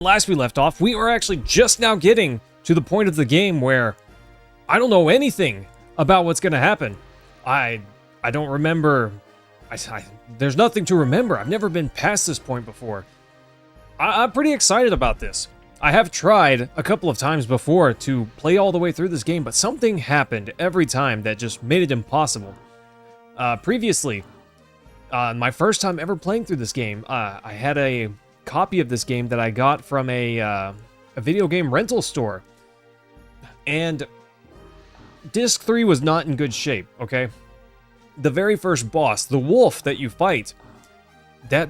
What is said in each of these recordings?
Last we left off, we are actually just now getting to the point of the game where I don't know anything about what's going to happen. I don't remember. There's nothing to remember. I've never been past this point before. I'm pretty excited about this. I have tried a couple of times before to play all the way through this game, but something happened every time that just made it impossible. Previously, my first time ever playing through this game, I had a copy of this game that I got from a video game rental store. And Disc 3 was not in good shape, okay? The very first boss, the wolf that you fight, that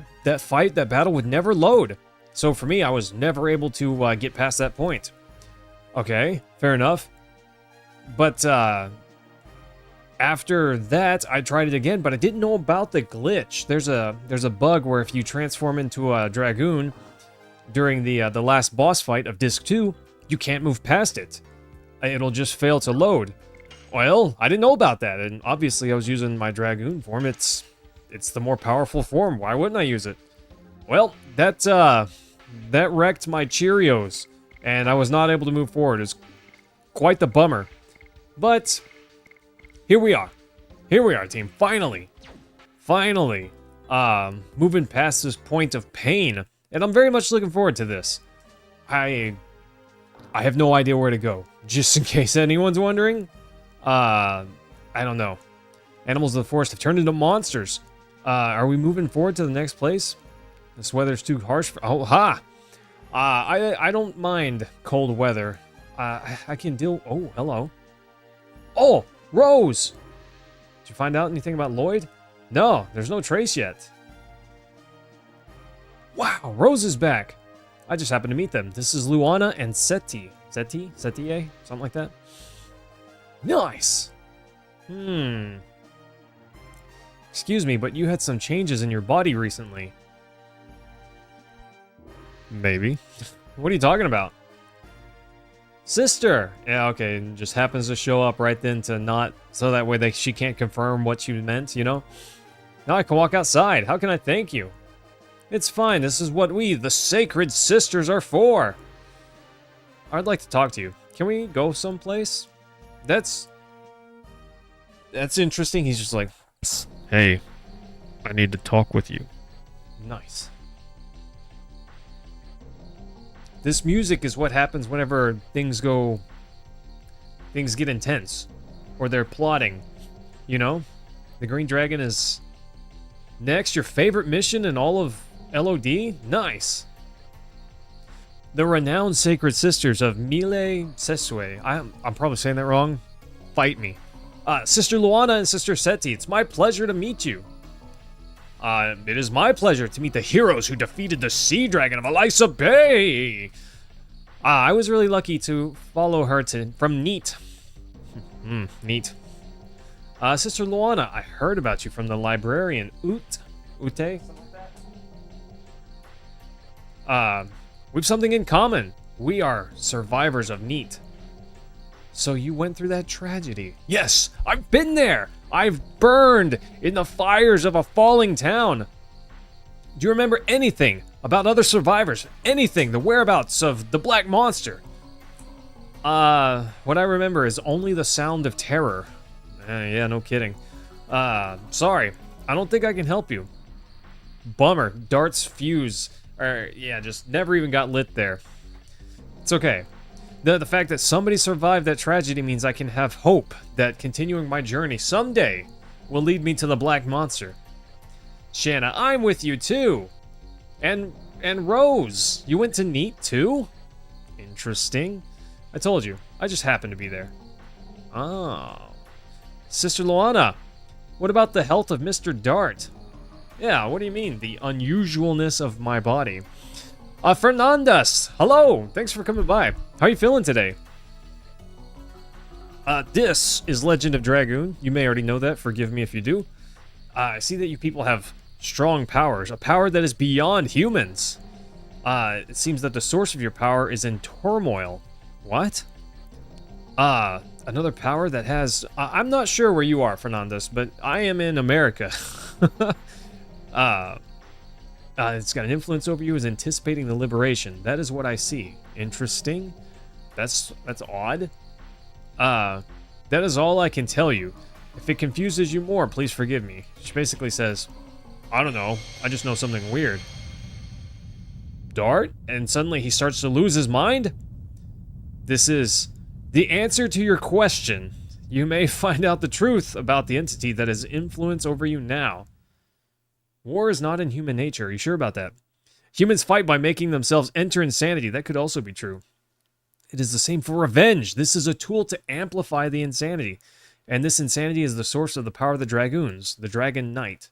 battle would never load. So for me, I was never able to get past that point. Okay, fair enough. But after that, I tried it again, but I didn't know about the glitch. There's a bug where if you transform into a Dragoon during the last boss fight of Disc 2, you can't move past it. It'll just fail to load. Well, I didn't know about that, and obviously I was using my Dragoon form. It's the more powerful form. Why wouldn't I use it? Well, that wrecked my Cheerios, and I was not able to move forward. It's quite the bummer. But here we are. Here we are, team. Finally, moving past this point of pain, and I'm very much looking forward to this. I have no idea where to go, just in case anyone's wondering. I don't know. Animals of the forest have turned into monsters. Are we moving forward to the next place? This weather's too harsh for... Oh, ha! I don't mind cold weather. I can deal... Oh, hello. Oh, Rose! Did you find out anything about Lloyd? No, there's no trace yet. Wow, Rose is back. I just happened to meet them. This is Luana and Seti. Setie? Something like that. Nice! Excuse me, but you had some changes in your body recently. Maybe. What are you talking about? Sister! Yeah, okay, and just happens to show up right then to not... So that way she can't confirm what you meant, you know? Now I can walk outside. How can I thank you? It's fine. This is what we, the Sacred Sisters, are for. I'd like to talk to you. Can we go someplace? That's interesting. He's just like, hey, I need to talk with you. Nice. This music is what happens whenever things get intense, or they're plotting, you know? The Green Dragon is next. Your favorite mission in all of LOD? Nice. The renowned Sacred Sisters of Mille Sesue. I'm probably saying that wrong. Fight me. Sister Luana and Sister Seti, it's my pleasure to meet you. It is my pleasure to meet the heroes who defeated the Sea Dragon of Elisa Bay. I was really lucky to follow her from Neat. Neat. Sister Luana, I heard about you from the librarian Ute? Something like that? We've something in common. We are survivors of Neat. So you went through that tragedy. Yes, I've been there. I've burned in the fires of a falling town. Do you remember anything about other survivors? Anything, the whereabouts of the Black Monster? What I remember is only the sound of terror. Yeah, no kidding. Sorry, I don't think I can help you. Bummer, Dart's fuse, just never even got lit there. It's okay. The fact that somebody survived that tragedy means I can have hope that continuing my journey someday will lead me to the Black Monster. Shanna, I'm with you too. And Rose, you went to Neat too? Interesting. I told you, I just happened to be there. Oh. Sister Luana, what about the health of Mr. Dart? Yeah, what do you mean, the unusualness of my body? Fernandez, hello, thanks for coming by. How are you feeling today? This is Legend of Dragoon. You may already know that, forgive me if you do. I see that you people have strong powers, a power that is beyond humans. It seems that the source of your power is in turmoil. What? Another power that has... I'm not sure where you are, Fernandez, but I am in America. It's got an influence over you, is anticipating the liberation. That is what I see. Interesting. That's odd. That is all I can tell you. If it confuses you more, please forgive me. She basically says, I don't know. I just know something weird. Dart? And suddenly he starts to lose his mind? This is the answer to your question. You may find out the truth about the entity that has influence over you now. War is not in human nature. Are you sure about that? Humans fight by making themselves enter insanity. That could also be true. It is the same for revenge. This is a tool to amplify the insanity. And this insanity is the source of the power of the Dragoons, the Dragon Knight.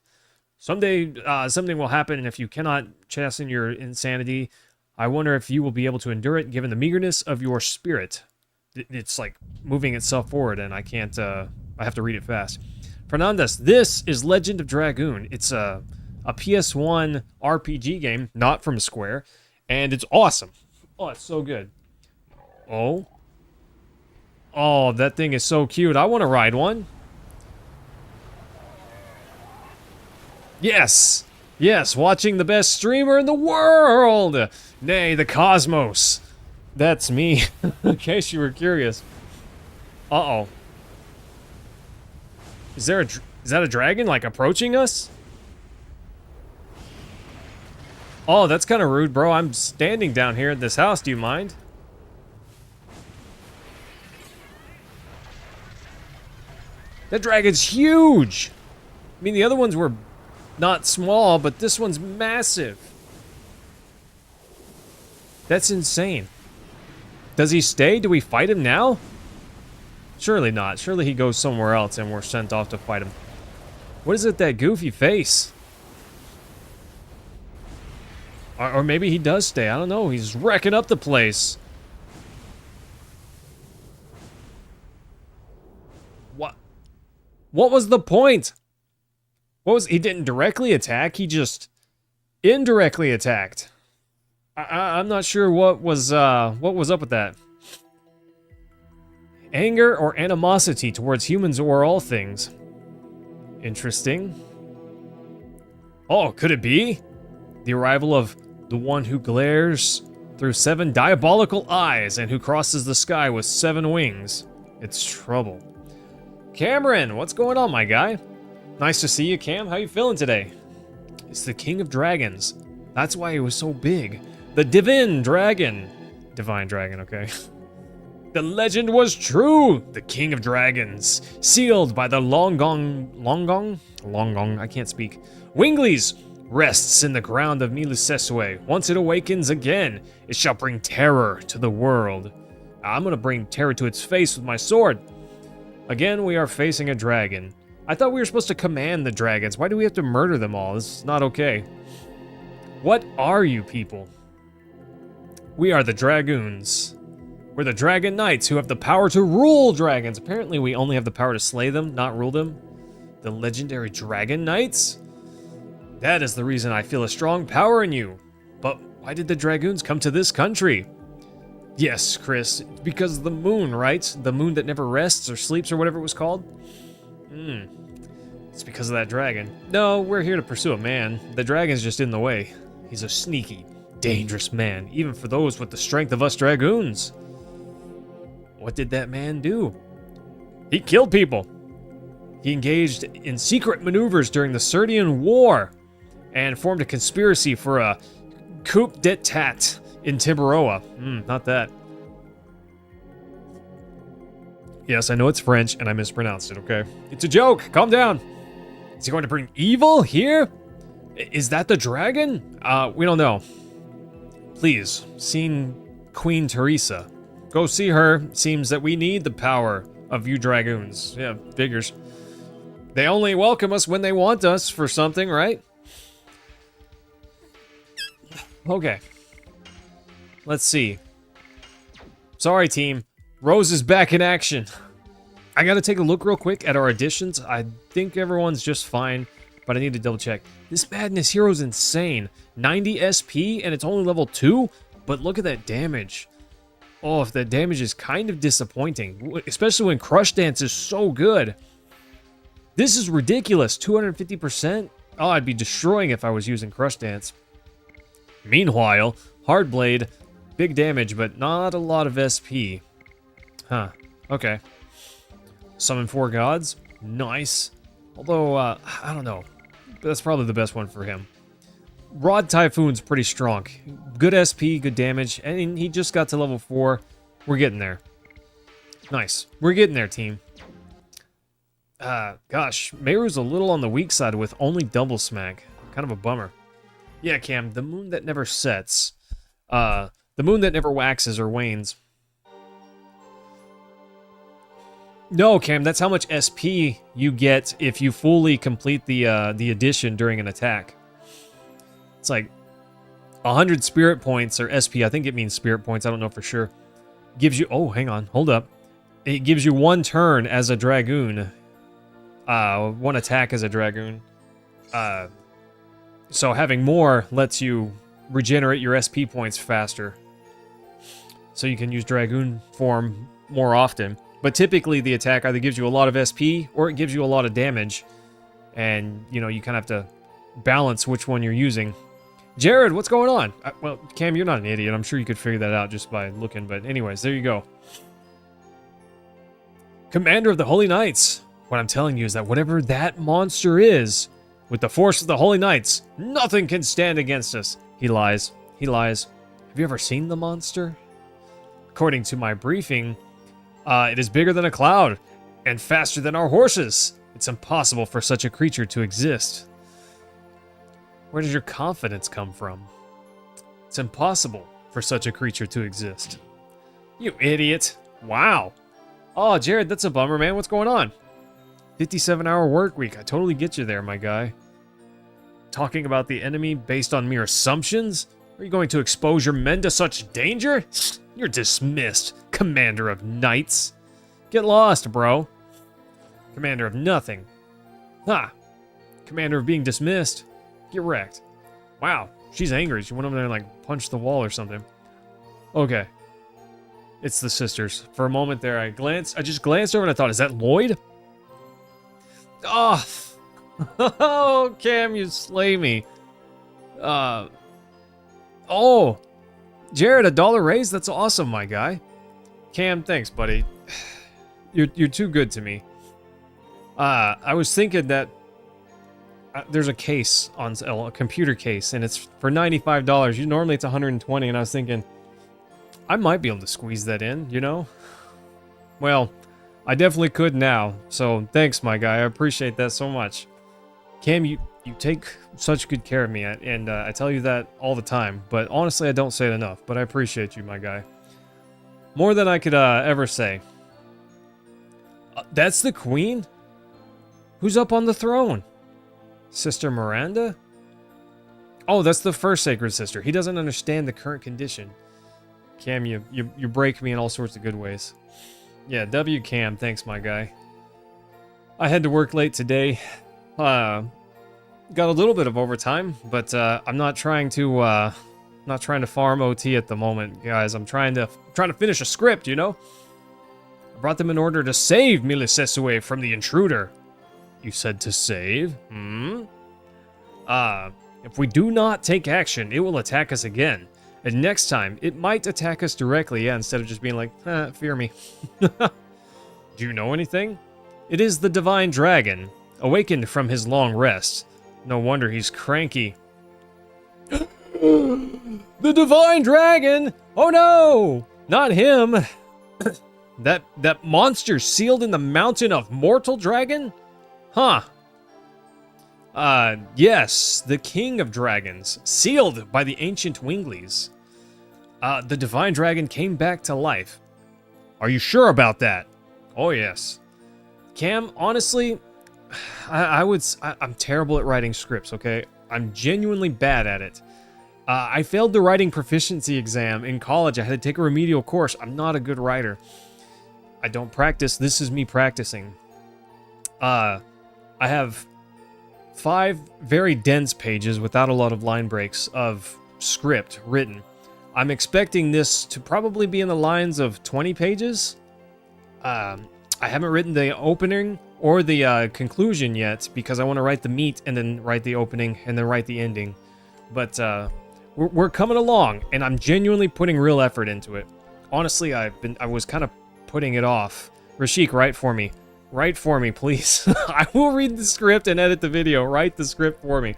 Someday, something will happen, and if you cannot chasten your insanity, I wonder if you will be able to endure it, given the meagerness of your spirit. It's like moving itself forward, and I can't, I have to read it fast. Fernandez, this is Legend of Dragoon. It's a PS1 RPG game, not from Square, and it's awesome. Oh, it's so good. Oh, that thing is so cute. I want to ride one. Yes, watching the best streamer in the world. Nay, the cosmos. That's me, in case you were curious. Uh-oh. Is that a dragon, like, approaching us? Oh, that's kind of rude, bro. I'm standing down here at this house. Do you mind? That dragon's huge! I mean, the other ones were not small, but this one's massive. That's insane. Does he stay? Do we fight him now? Surely not. Surely he goes somewhere else and we're sent off to fight him. What is it, that goofy face? Or maybe he does stay. I don't know. He's wrecking up the place. What was the point? He didn't directly attack, he just indirectly attacked. I'm not sure what was up with that. Anger or animosity towards humans or all things. Interesting. Oh, could it be? The arrival of the one who glares through 7 diabolical eyes and who crosses the sky with 7 wings. It's trouble. Cameron, what's going on, my guy? Nice to see you, Cam. How you feeling today? It's the King of Dragons. That's why he was so big. The Divine Dragon. Divine Dragon, okay. The legend was true. The King of Dragons. Sealed by the Longong, I can't speak. Winglies rests in the ground of Miluseswe. Once it awakens again, it shall bring terror to the world. I'm gonna bring terror to its face with my sword. Again, we are facing a dragon. I thought we were supposed to command the dragons. Why do we have to murder them all? This is not okay. What are you people? We are the Dragoons. We're the Dragon Knights who have the power to rule dragons. Apparently, we only have the power to slay them, not rule them. The legendary Dragon Knights? That is the reason I feel a strong power in you. But why did the Dragoons come to this country? Yes, Chris, it's because of the moon, right? The moon that never rests or sleeps or whatever it was called? It's because of that dragon. No, we're here to pursue a man. The dragon's just in the way. He's a sneaky, dangerous man, even for those with the strength of us Dragoons. What did that man do? He killed people. He engaged in secret maneuvers during the Serdian War and formed a conspiracy for a coup d'etat in Tiburoa. Not that. Yes, I know it's French and I mispronounced it, okay? It's a joke. Calm down. Is he going to bring evil here? Is that the dragon? We don't know. Please, seen Queen Teresa. Go see her. Seems that we need the power of you Dragoons. Yeah, figures. They only welcome us when they want us for something, right? Okay. Let's see. Sorry, team. Rose is back in action. I gotta take a look real quick at our additions. I think everyone's just fine, but I need to double check. This Madness Hero's insane. 90 SP and it's only level 2? But look at that damage. Oh, if that damage is kind of disappointing, especially when Crush Dance is so good. This is ridiculous. 250%? Oh, I'd be destroying if I was using Crush Dance. Meanwhile, Hard Blade, big damage, but not a lot of SP. Huh. Okay. Summon 4 gods. Nice. Although, I don't know. That's probably the best one for him. Rod Typhoon's pretty strong. Good SP, good damage, and he just got to level 4. We're getting there. Nice. We're getting there, team. Gosh, Meiru's a little on the weak side with only double smack. Kind of a bummer. Yeah, Cam, the moon that never sets. The moon that never waxes or wanes. No, Cam, that's how much SP you get if you fully complete the addition during an attack. It's like 100 spirit points, or SP, I think it means spirit points, I don't know for sure. Gives you, oh, hang on, hold up. It gives you 1 turn as a Dragoon. 1 attack as a Dragoon. So having more lets you regenerate your SP points faster. So you can use Dragoon form more often. But typically the attack either gives you a lot of SP or it gives you a lot of damage. And, you know, you kind of have to balance which one you're using. Jared, what's going on? Well, Cam, you're not an idiot. I'm sure you could figure that out just by looking. But anyways, there you go. Commander of the Holy Knights. What I'm telling you is that whatever that monster is, with the force of the Holy Knights, nothing can stand against us. He lies. He lies. Have you ever seen the monster? According to my briefing, it is bigger than a cloud and faster than our horses. It's impossible for such a creature to exist. Where does your confidence come from? It's impossible for such a creature to exist. You idiot. Wow. Oh, Jared, that's a bummer, man. What's going on? 57-hour work week. I totally get you there, my guy. Talking about the enemy based on mere assumptions? Are you going to expose your men to such danger? You're dismissed, Commander of Knights. Get lost, bro. Commander of nothing. Ha! Commander of being dismissed. Get wrecked. Wow, she's angry. She went over there and, like, punched the wall or something. Okay. It's the sisters. For a moment there, I just glanced over and I thought, is that Lloyd? Oh! Oh, Cam, you slay me. Oh! Jared, $1 raise? That's awesome, my guy. Cam, thanks, buddy. You're too good to me. I was thinking that there's a case on a computer case, and it's for $95. Normally it's $120, and I was thinking I might be able to squeeze that in, you know? Well, I definitely could now. So thanks, my guy. I appreciate that so much. Cam, you take such good care of me, and I tell you that all the time. But honestly, I don't say it enough. But I appreciate you, my guy. More than I could ever say. That's the queen? Who's up on the throne? Sister Miranda? Oh, that's the first sacred sister. He doesn't understand the current condition. Cam, you break me in all sorts of good ways. Yeah, W Cam, thanks, my guy. I had to work late today. Got a little bit of overtime, but I'm not trying to farm OT at the moment, guys. I'm trying to finish a script, you know. I brought them in order to save Milisesue from the intruder. You said to save? If we do not take action, it will attack us again. And next time, it might attack us directly, yeah, instead of just being like, fear me. Do you know anything? It is the Divine Dragon, awakened from his long rest. No wonder he's cranky. The Divine Dragon! Oh no! Not him! That monster sealed in the mountain of Mortal Dragon? Huh. Yes, the King of Dragons, sealed by the ancient Winglies. The Divine Dragon came back to life. Are you sure about that? Oh, yes. Cam, honestly, I'm terrible at writing scripts, okay? I'm genuinely bad at it. I failed the writing proficiency exam in college. I had to take a remedial course. I'm not a good writer. I don't practice. This is me practicing. I have 5 very dense pages without a lot of line breaks of script written. I'm expecting this to probably be in the lines of 20 pages. I haven't written the opening or the conclusion yet because I want to write the meat and then write the opening and then write the ending. But We're coming along, and I'm genuinely putting real effort into it. Honestly, I was kind of putting it off. Rashik, write for me. Write for me, please. I will read the script and edit the video. Write the script for me.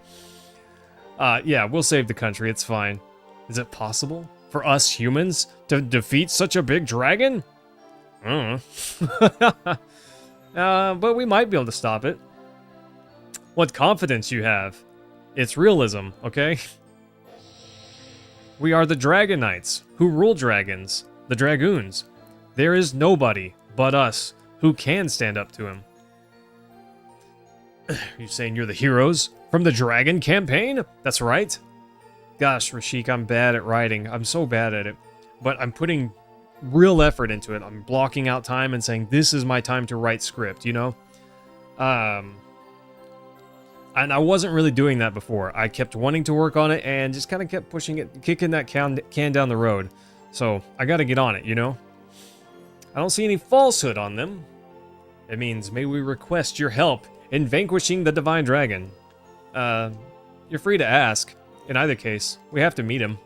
Yeah, we'll save the country. It's fine. Is it possible for us humans to defeat such a big dragon? I don't know. But we might be able to stop it. What confidence you have. It's realism, okay? We are the Dragon Knights, who rule dragons, the Dragoons. There is nobody but us who can stand up to him. You saying you're the heroes from the Dragon campaign? That's right. Gosh, Rashik, I'm bad at writing. I'm so bad at it. But I'm putting real effort into it. I'm blocking out time and saying, this is my time to write script, you know? And I wasn't really doing that before. I kept wanting to work on it and just kind of kept pushing it, kicking that can down the road. So I got to get on it, you know? I don't see any falsehood on them. It means, may we request your help in vanquishing the Divine Dragon. You're free to ask. In either case, we have to meet him.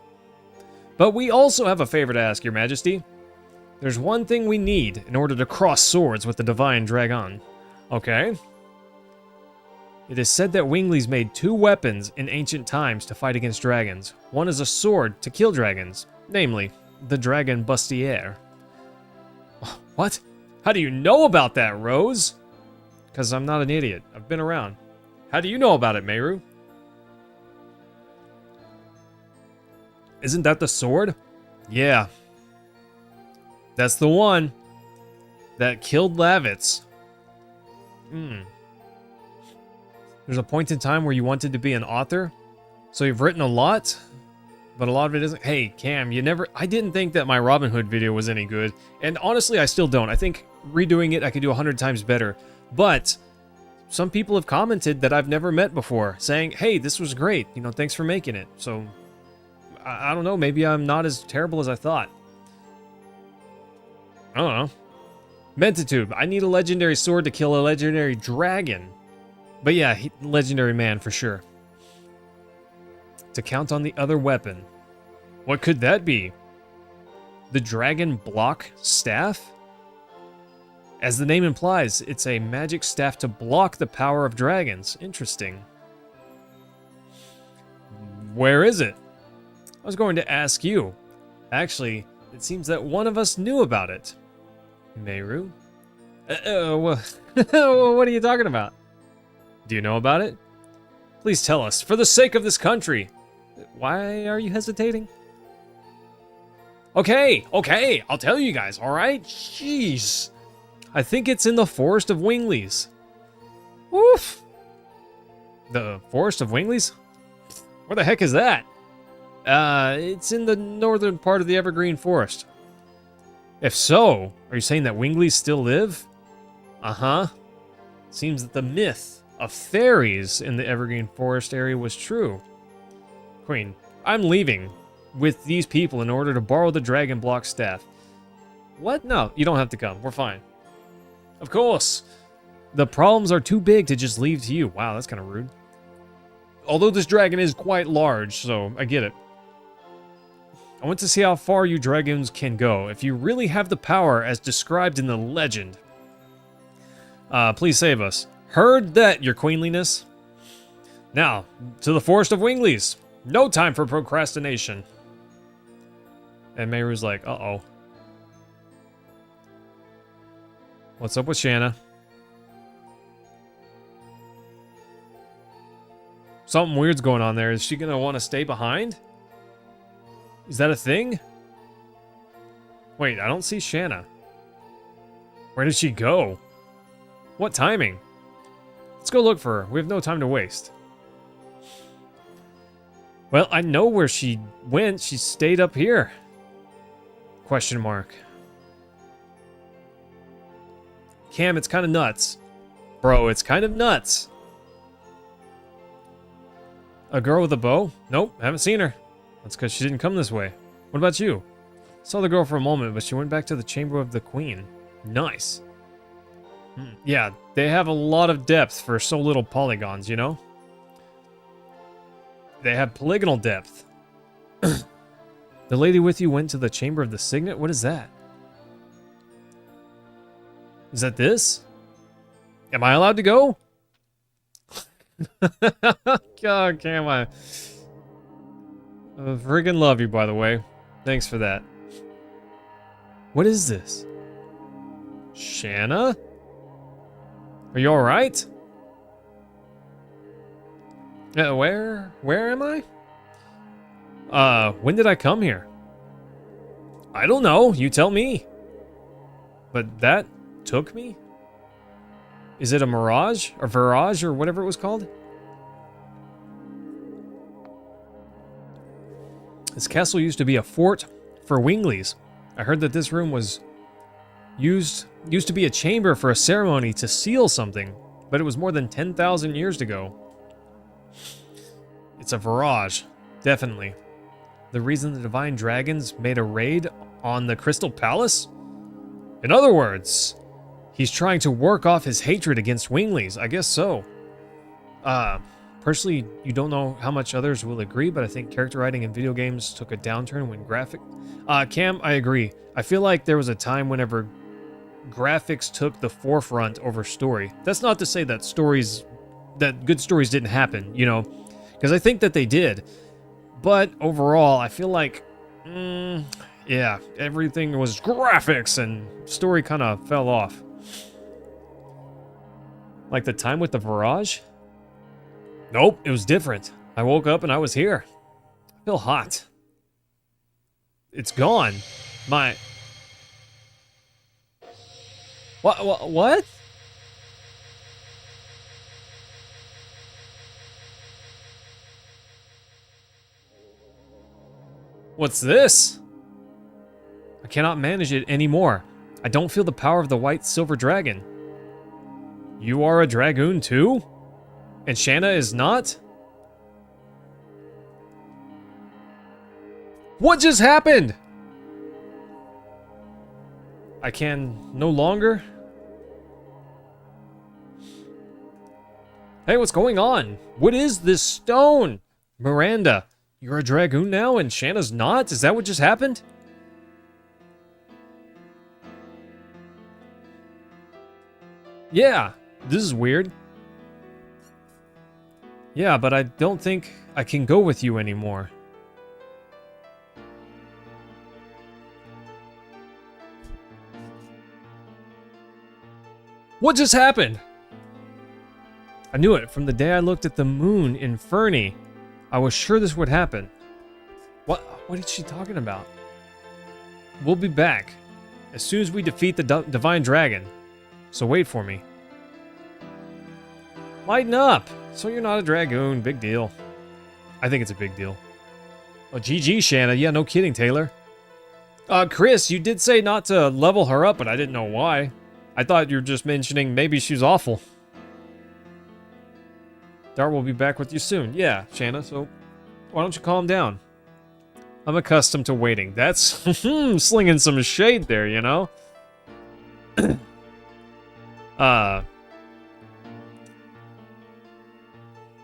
But we also have a favor to ask, Your Majesty. There's one thing we need in order to cross swords with the Divine Dragon. Okay? It is said that Winglies made 2 weapons in ancient times to fight against dragons. One is a sword to kill dragons, namely, the Dragon Bustier. What? How do you know about that, Rose? Because I'm not an idiot. I've been around. How do you know about it, Meru? Isn't that the sword? Yeah. That's the one that killed Lavitz. There's a point in time where you wanted to be an author, so you've written a lot, but a lot of it isn't. Hey, Cam, I didn't think that my Robin Hood video was any good, and honestly, I still don't. I think redoing it, I could do 100 times better, but some people have commented that I've never met before, saying, hey, this was great, you know, thanks for making it. So, I don't know, maybe I'm not as terrible as I thought. I don't know. Mentatube, I need a legendary sword to kill a legendary dragon. But yeah, legendary man for sure. To count on the other weapon. What could that be? The Dragon Block Staff? As the name implies, it's a magic staff to block the power of dragons. Interesting. Where is it? I was going to ask you. Actually, it seems that one of us knew about it. Meru? What are you talking about? Do you know about it? Please tell us, for the sake of this country. Why are you hesitating? Okay, I'll tell you guys, alright? Jeez. I think it's in the Forest of Winglies. Woof. The Forest of Winglies? Where the heck is that? It's in the northern part of the Evergreen Forest. If so, are you saying that Winglies still live? Uh-huh. Seems that the myth of fairies in the Evergreen Forest area was true. Queen, I'm leaving with these people in order to borrow the Dragon Block Staff. What? No, you don't have to come. We're fine. Of course. The problems are too big to just leave to you. Wow, that's kind of rude. Although this dragon is quite large, so I get it. I want to see how far you dragons can go, if you really have the power as described in the legend. Please save us. Heard that, your queenliness. Now, to the Forest of Winglies. No time for procrastination. And Meru's like, uh-oh. What's up with Shanna? Something weird's going on there. Is she gonna want to stay behind? Is that a thing? Wait, I don't see Shanna. Where did she go? What timing? Let's go look for her. We have no time to waste. Well, I know where she went. She stayed up here. Question mark. Cam, it's kind of nuts. Bro, it's kind of nuts. A girl with a bow? Nope, haven't seen her. That's because she didn't come this way. What about you? Saw the girl for a moment, but she went back to the chamber of the queen. Nice. Yeah, they have a lot of depth for so little polygons, you know? They have polygonal depth. The lady with you went to the Chamber of the Signet? What is that? Is that this? Am I allowed to go? God, can I? I friggin' love you, by the way. Thanks for that. What is this? Shanna? Are you alright? Where am I? When did I come here? I don't know, you tell me. But that took me? Is it a mirage? Or virage, or whatever it was called? This castle used to be a fort for Winglies. I heard that this room was used to be a chamber for a ceremony to seal something, but it was more than 10,000 years ago. It's a virage, definitely. The reason the Divine Dragons made a raid on the Crystal Palace? In other words, he's trying to work off his hatred against Winglies. I guess so. Personally, you don't know how much others will agree, but I think character writing in video games took a downturn when Cam, I agree. I feel like there was a time whenever graphics took the forefront over story. That's not to say that good stories didn't happen, you know, because I think that they did. But overall, I feel like, yeah, everything was graphics and story kind of fell off. Like the time with the Virage? Nope, it was different. I woke up and I was here. I feel hot. It's gone. What? What's this? I cannot manage it anymore. I don't feel the power of the white silver dragon. You are a Dragoon too? And Shanna is not? What just happened? I can no longer? Hey, what's going on? What is this stone? Miranda, you're a Dragoon now and Shanna's not? Is that what just happened? Yeah, this is weird. Yeah, but I don't think I can go with you anymore. What just happened? I knew it from the day I looked at the moon in Fernie. I was sure this would happen. What is she talking about? We'll be back as soon as we defeat the Divine Dragon. So wait for me. Lighten up! So you're not a Dragoon. Big deal. I think it's a big deal. Oh, GG, Shanna. Yeah, no kidding, Taylor. Chris, you did say not to level her up, but I didn't know why. I thought you were just mentioning maybe she's awful. Dart will be back with you soon. Yeah, Shanna, so why don't you calm down? I'm accustomed to waiting. That's slinging some shade there, you know?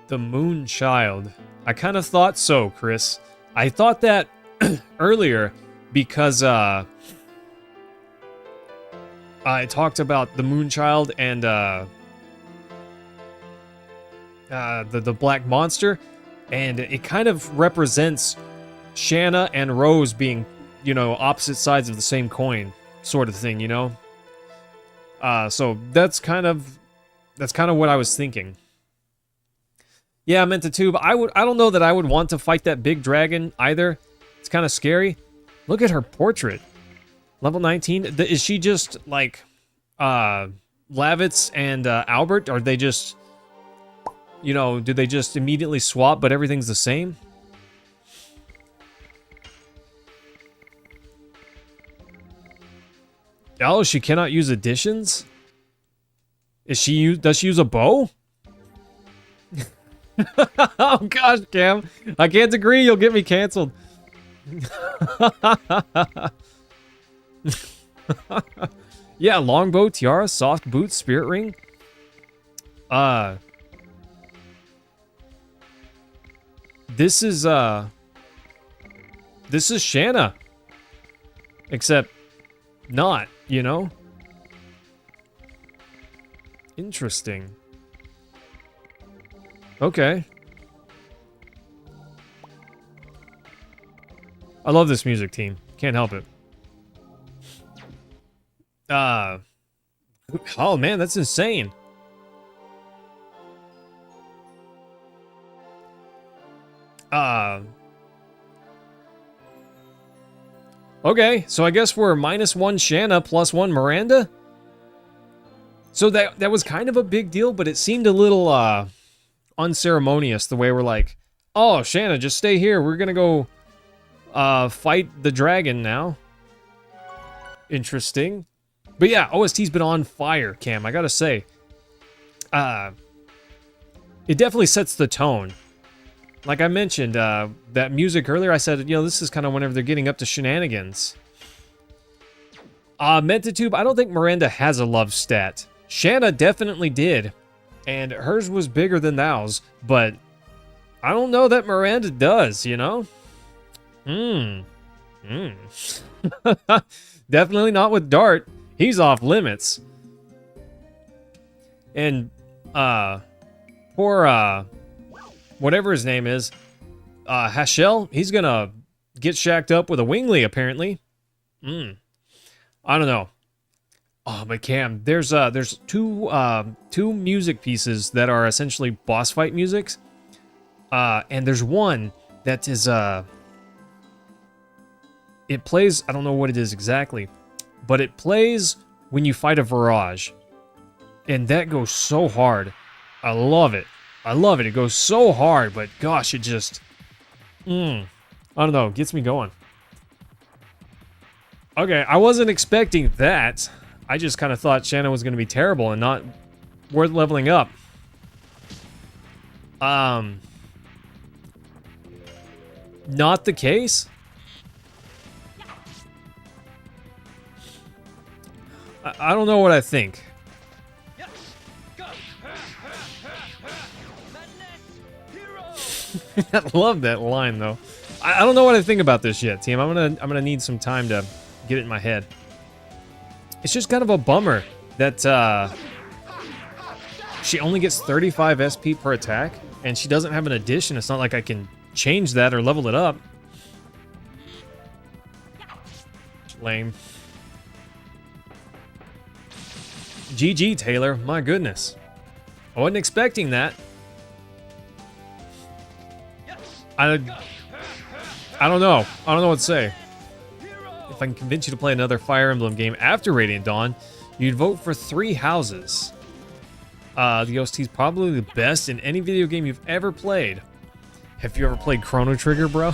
The Moon Child. I kind of thought so, Chris. I thought that earlier because I talked about the Moon Child and the Black Monster, and it kind of represents Shanna and Rose being, you know, opposite sides of the same coin, sort of thing, you know. So that's kind of what I was thinking. Yeah, I meant to too, but I don't know that I would want to fight that big dragon either. It's kind of scary. Look at her portrait. Level 19. Is she just like Lavitz and Albert? Are they just, you know, do they just immediately swap but everything's the same? Oh, she cannot use additions? Does she use a bow? Oh gosh, Cam. I can't agree, you'll get me canceled. Yeah, longbow, tiara, soft boots, spirit ring. This is this is Shanna. Except not, you know? Interesting. Okay. I love this music team. Can't help it. Oh man, that's insane. Okay, so I guess we're -1 Shanna, +1 Miranda? So that was kind of a big deal, but it seemed a little, unceremonious, the way we're like, oh, Shanna, just stay here. We're gonna go, fight the dragon now. Interesting. But yeah, OST's been on fire, Cam, I gotta say. It definitely sets the tone. Like I mentioned, that music earlier, I said, you know, this is kind of whenever they're getting up to shenanigans. Mentatube, I don't think Miranda has a love stat. Shanna definitely did, and hers was bigger than thous, but I don't know that Miranda does, you know? Definitely not with Dart. He's off limits. And, poor, whatever his name is, Hashel, he's gonna get shacked up with a Wingly, apparently. I don't know. Oh, but Cam, there's two music pieces that are essentially boss fight musics. And there's one that is, it plays, I don't know what it is exactly, but it plays when you fight a Virage. And that goes so hard. I love it. I love it. It goes so hard, but gosh, it just... I don't know. Gets me going. Okay, I wasn't expecting that. I just kind of thought Shanna was going to be terrible and not worth leveling up. Not the case? I don't know what I think. I love that line though. I don't know what I think about this yet, team. I'm gonna need some time to get it in my head. It's just kind of a bummer that she only gets 35 SP per attack, and she doesn't have an addition. It's not like I can change that or level it up. Lame. GG, Taylor. My goodness. I wasn't expecting that. I don't know. I don't know what to say. If I can convince you to play another Fire Emblem game after Radiant Dawn, you'd vote for 3 houses. The OST is probably the best in any video game you've ever played. Have you ever played Chrono Trigger, bro?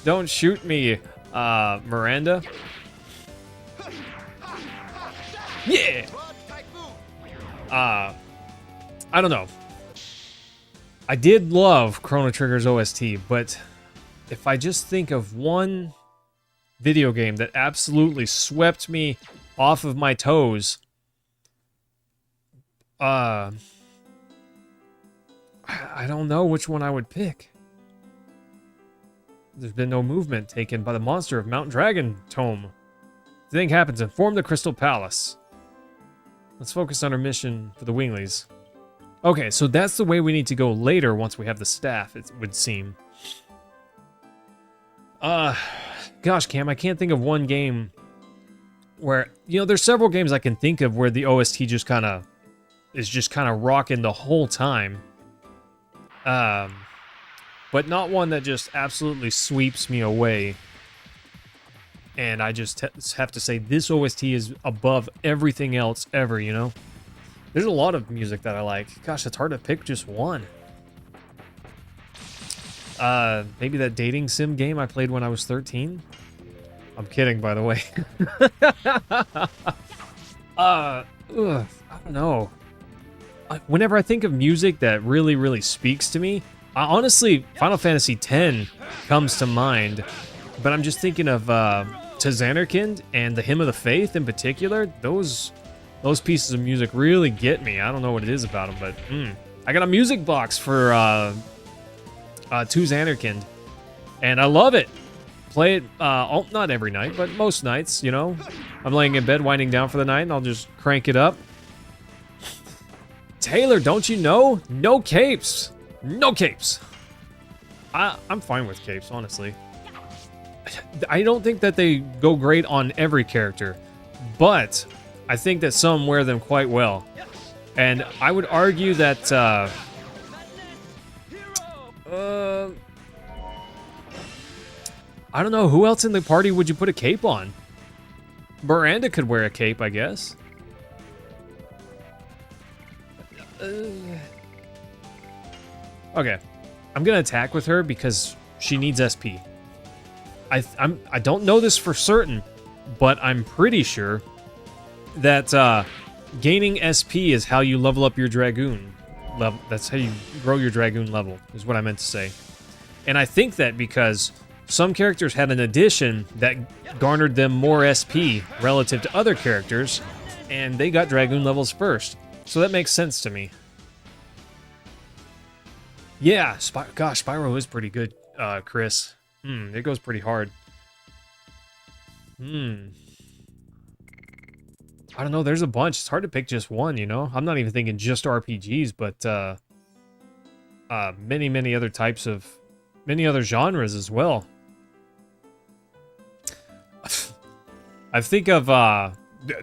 Don't shoot me, Miranda. Yeah! I don't know. I did love Chrono Trigger's OST, but if I just think of one video game that absolutely swept me off of my toes, I don't know which one I would pick. There's been no movement taken by the monster of Mount Dragon Tome. The thing happens, inform the Crystal Palace. Let's focus on our mission for the Winglies. Okay, so that's the way we need to go later once we have the staff, it would seem. Gosh, Cam, I can't think of one game where, you know, there's several games I can think of where the OST just kind of is just kind of rocking the whole time. But not one that just absolutely sweeps me away. And I just have to say this OST is above everything else ever, you know? There's a lot of music that I like. Gosh, it's hard to pick just one. Maybe that dating sim game I played when I was 13? I'm kidding, by the way. I don't know. Whenever I think of music that really, really speaks to me, honestly, Final Fantasy X comes to mind. But I'm just thinking of Tazanarkind and the Hymn of the Faith in particular. Those pieces of music really get me. I don't know what it is about them, but I got a music box for to Xanarkand, and I love it. Play it, not every night, but most nights, you know. I'm laying in bed, winding down for the night, and I'll just crank it up. Taylor, don't you know? No capes. No capes. I'm fine with capes, honestly. I don't think that they go great on every character, but I think that some wear them quite well. And I would argue that, I don't know, who else in the party would you put a cape on? Miranda could wear a cape, I guess. Okay, I'm gonna attack with her because she needs SP. I don't know this for certain, but I'm pretty sure that gaining SP is how you level up your Dragoon level. That's how you grow your Dragoon level, is what I meant to say. And I think that because some characters had an addition that garnered them more SP relative to other characters, and they got Dragoon levels first. So that makes sense to me. Yeah, gosh, Spyro is pretty good, Chris. It goes pretty hard. I don't know, there's a bunch. It's hard to pick just one, you know? I'm not even thinking just RPGs, but many other types of... many other genres as well. I think of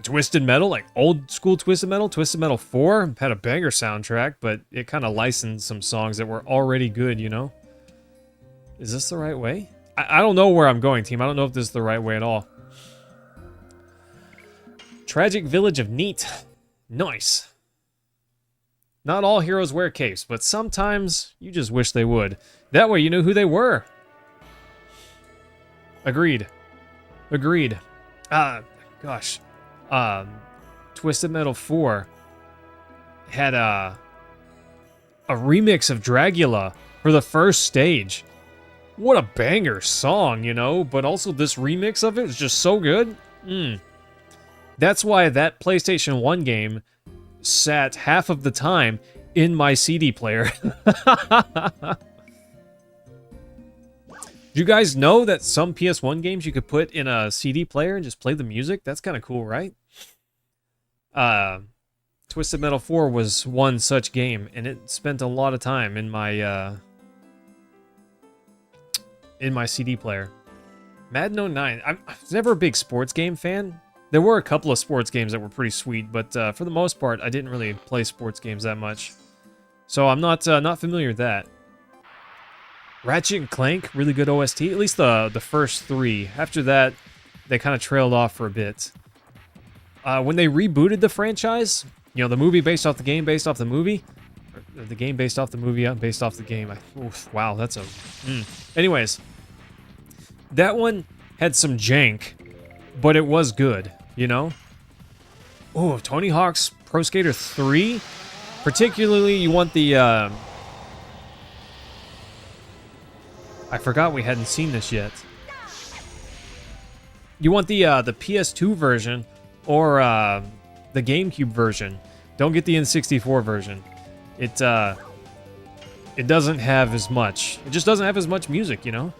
Twisted Metal, like old school Twisted Metal. Twisted Metal 4 had a banger soundtrack, but it kind of licensed some songs that were already good, you know? Is this the right way? I don't know where I'm going, team. I don't know if this is the right way at all. Tragic Village of Neat. Nice. Not all heroes wear capes, but sometimes you just wish they would. That way you knew who they were. Agreed. Agreed. Gosh. Twisted Metal 4 had a remix of Dragula for the first stage. What a banger song, you know? But also this remix of it is just so good. That's why that PlayStation 1 game sat half of the time in my CD player. Do you guys know that some PS1 games you could put in a CD player and just play the music? That's kind of cool, right? Twisted Metal 4 was one such game, and it spent a lot of time in my CD player. Madden 09. I was never a big sports game fan. There were a couple of sports games that were pretty sweet, but for the most part, I didn't really play sports games that much. So I'm not familiar with that. Ratchet and Clank, really good OST. At least the first three. After that, they kind of trailed off for a bit. When they rebooted the franchise, you know, the movie based off the game, based off the movie, or the game based off the movie, based off the game. Oof, wow, that's a... Anyways, that one had some jank, but it was good, you know? Oh, Tony Hawk's Pro Skater 3? Particularly, you want the... I forgot we hadn't seen this yet. You want the PS2 version or the GameCube version. Don't get the N64 version. It doesn't have as much. It just doesn't have as much music, you know?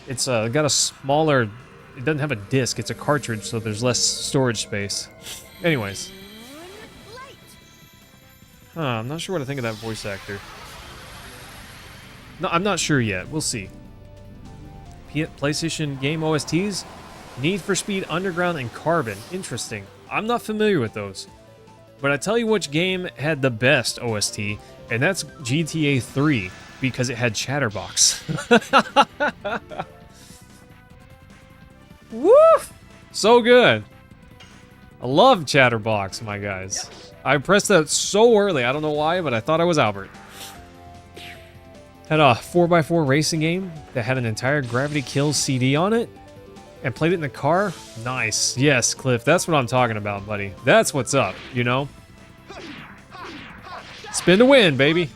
It's got a smaller... It doesn't have a disc. It's a cartridge, so there's less storage space. Anyways. I'm not sure what I think of that voice actor. No, I'm not sure yet. We'll see. PlayStation game OSTs? Need for Speed Underground and Carbon. Interesting. I'm not familiar with those. But I tell you which game had the best OST, and that's GTA 3, because it had Chatterbox. Woo! So good. I love Chatterbox, my guys. I pressed that so early. I don't know why, but I thought I was Albert. Had a 4x4 racing game that had an entire Gravity Kills CD on it and played it in the car. Nice. Yes, Cliff, that's what I'm talking about, buddy. That's what's up, you know? Spin to win, baby.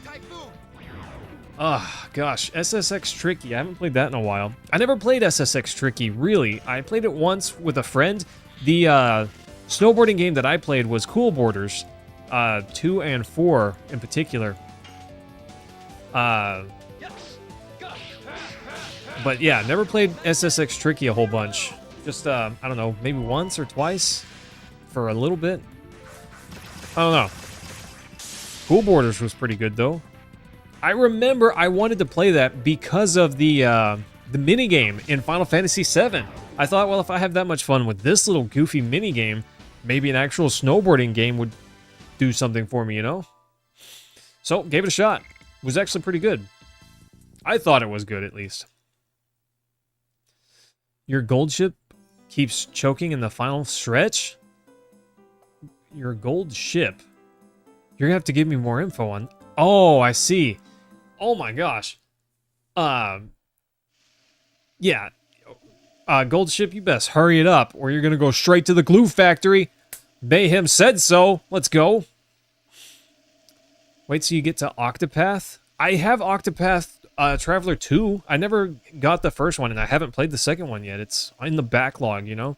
Gosh, SSX Tricky. I haven't played that in a while. I never played SSX Tricky, really. I played it once with a friend. The snowboarding game that I played was Cool Borders, 2 and 4 in particular. But yeah, never played SSX Tricky a whole bunch. Just, I don't know, maybe once or twice for a little bit. I don't know. Cool Borders was pretty good, though. I remember I wanted to play that because of the minigame in Final Fantasy VII. I thought, well, if I have that much fun with this little goofy minigame, maybe an actual snowboarding game would do something for me, you know? So, gave it a shot. It was actually pretty good. I thought it was good, at least. Your gold ship keeps choking in the final stretch? Your gold ship? You're gonna have to give me more info on... Oh, I see. Oh my gosh. Yeah. Gold ship, you best hurry it up, or you're gonna go straight to the glue factory. Mayhem said so. Let's go. Wait till you get to Octopath. I have Octopath Traveler 2. I never got the first one, and I haven't played the second one yet. It's in the backlog, you know?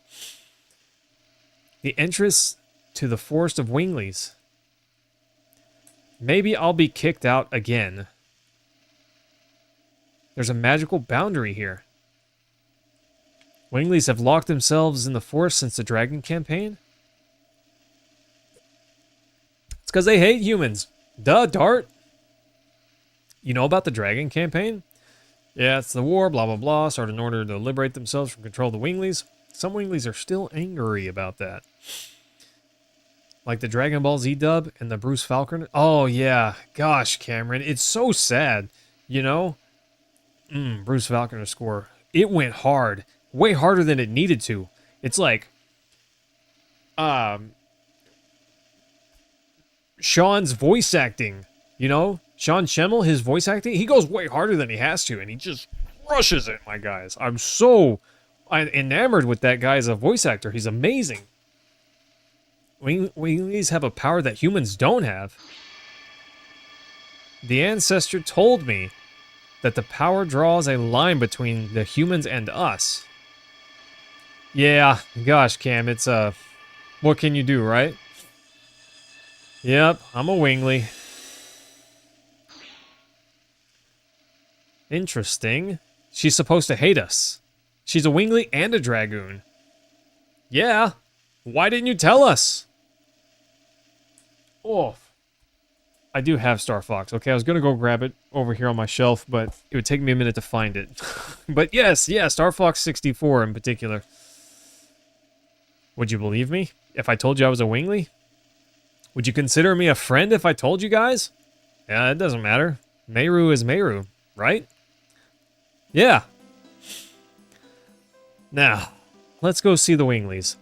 The entrance to the Forest of Winglies. Maybe I'll be kicked out again. There's a magical boundary here. Winglies have locked themselves in the forest since the Dragon campaign? It's because they hate humans. Duh, Dart. You know about the Dragon campaign? Yeah, it's the war, blah, blah, blah. Started in order to liberate themselves from control of the Winglies. Some Winglies are still angry about that. Like the Dragon Ball Z dub and the Bruce Falcon. Oh, yeah. Gosh, Cameron. It's so sad. You know? Bruce Falconer score. It went hard. Way harder than it needed to. It's like... Sean's voice acting. You know? Sean Schemmel, his voice acting, he goes way harder than he has to, and he just crushes it, my guys. I'm so enamored with that guy as a voice actor. He's amazing. Winglies have a power that humans don't have. The ancestor told me that the power draws a line between the humans and us. Yeah, gosh, Cam, it's what can you do, right? Yep, I'm a Wingly. Interesting. She's supposed to hate us. She's a Wingly and a Dragoon. Yeah. Why didn't you tell us? Oh. I do have Star Fox. Okay, I was going to go grab it over here on my shelf, but it would take me a minute to find it. But yes, yeah, Star Fox 64 in particular. Would you believe me if I told you I was a Wingly? Would you consider me a friend if I told you guys? Yeah, it doesn't matter. Meru is Meru, right? Yeah. Now, let's go see the Winglies.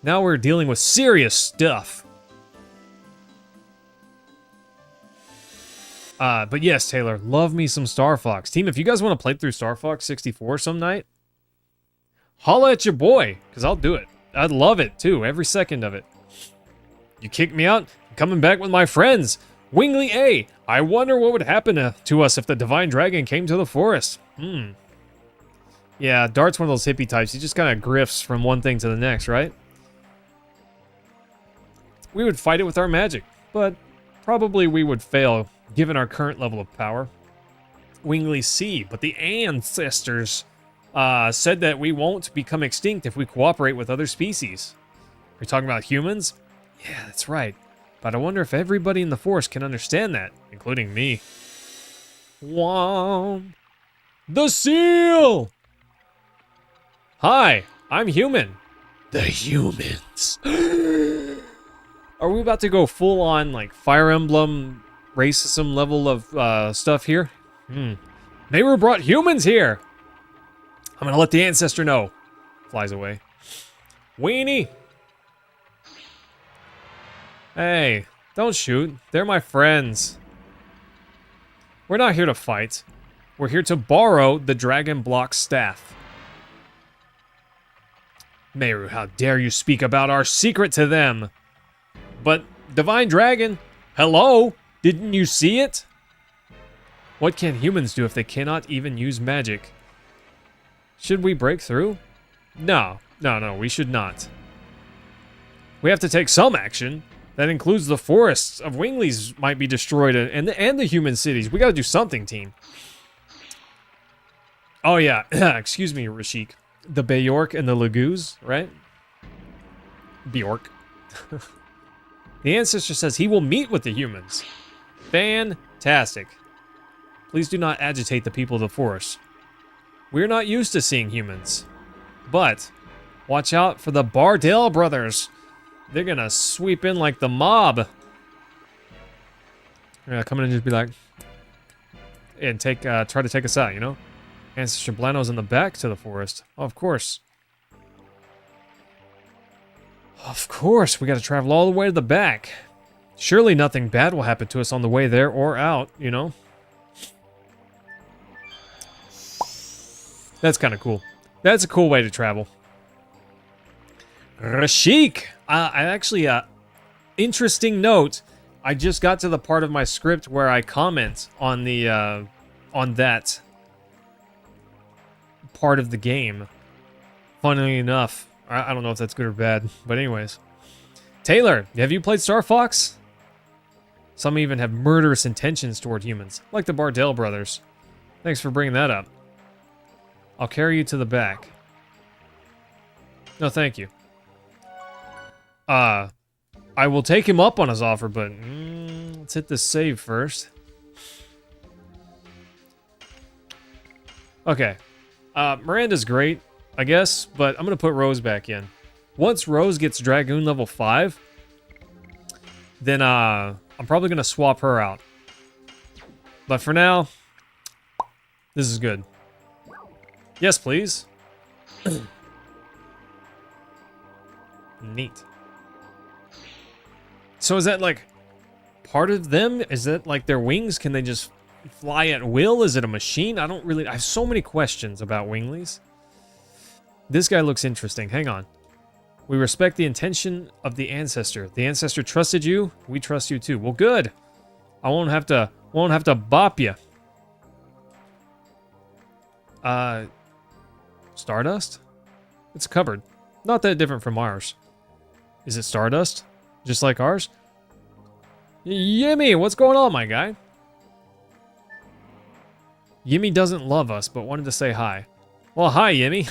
Now we're dealing with serious stuff. But yes, Taylor, love me some Star Fox. Team, if you guys want to play through Star Fox 64 some night, holla at your boy, because I'll do it. I'd love it, too, every second of it. You kicked me out, I'm coming back with my friends. Wingly A, I wonder what would happen to us if the Divine Dragon came to the forest. Yeah, Dart's one of those hippie types. He just kind of grifts from one thing to the next, right? We would fight it with our magic, but probably we would fail, given our current level of power. Wingly C, but the ancestors said that we won't become extinct if we cooperate with other species. Are you talking about humans? Yeah, that's right. But I wonder if everybody in the forest can understand that, including me. Womp. The seal! Hi, I'm human. The humans. Are we about to go full on, like, Fire Emblem racism level of stuff here? Meru brought humans here! I'm gonna let the ancestor know. Flies away. Weenie! Hey, don't shoot. They're my friends. We're not here to fight. We're here to borrow the Dragon Block staff. Meru, how dare you speak about our secret to them? But, Divine Dragon, hello? Didn't you see it? What can humans do if they cannot even use magic? Should we break through? No, we should not. We have to take some action. That includes the forests of Winglies might be destroyed and the human cities. We gotta do something, team. Oh yeah, excuse me, Rashik. The Bjork and the Lagoos, right? Bjork. The ancestor says he will meet with the humans. Fantastic. Please do not agitate the people of the forest. We're not used to seeing humans. But watch out for the Bardell brothers. They're gonna sweep in like the mob. They're gonna come in and just be like, and try to take us out, you know? Ancestor Blano's in the back to the forest. Oh, of course. Of course, we gotta travel all the way to the back. Surely nothing bad will happen to us on the way there or out, you know? That's kind of cool. That's a cool way to travel. Rashik! I actually, interesting note. I just got to the part of my script where I comment on the, on that part of the game. Funnily enough, I don't know if that's good or bad, but anyways. Taylor, have you played Star Fox? Some even have murderous intentions toward humans, like the Bardell brothers. Thanks for bringing that up. I'll carry you to the back. No, thank you. I will take him up on his offer, but let's hit this save first. Okay. Miranda's great, I guess, but I'm going to put Rose back in. Once Rose gets Dragoon level 5, then I'm probably going to swap her out. But for now, this is good. Yes, please. Neat. So is that like part of them? Is that like their wings? Can they just fly at will? Is it a machine? I have so many questions about winglies. This guy looks interesting. Hang on. We respect the intention of the ancestor. The ancestor trusted you. We trust you too. Well, good. I won't have to bop you. Stardust? It's a cupboard. Not that different from ours. Is it Stardust? Just like ours? Yimmy, what's going on, my guy? Yimmy doesn't love us, but wanted to say hi. Well, hi, Yimmy.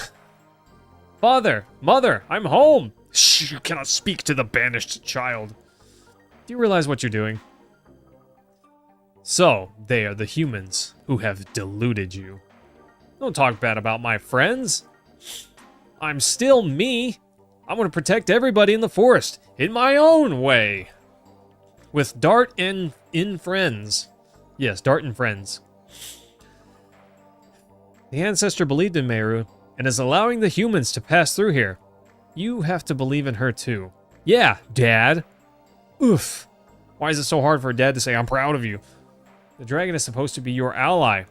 Father, mother, I'm home. Shh, you cannot speak to the banished child. Do you realize what you're doing? So, they are the humans who have deluded you. Don't talk bad about my friends. I'm still me. I'm going to protect everybody in the forest in my own way. With Dart and in friends. Yes, Dart and friends. The ancestor believed in Meru and is allowing the humans to pass through here. You have to believe in her too. Yeah, Dad. Oof. Why is it so hard for a dad to say, I'm proud of you? The dragon is supposed to be your ally.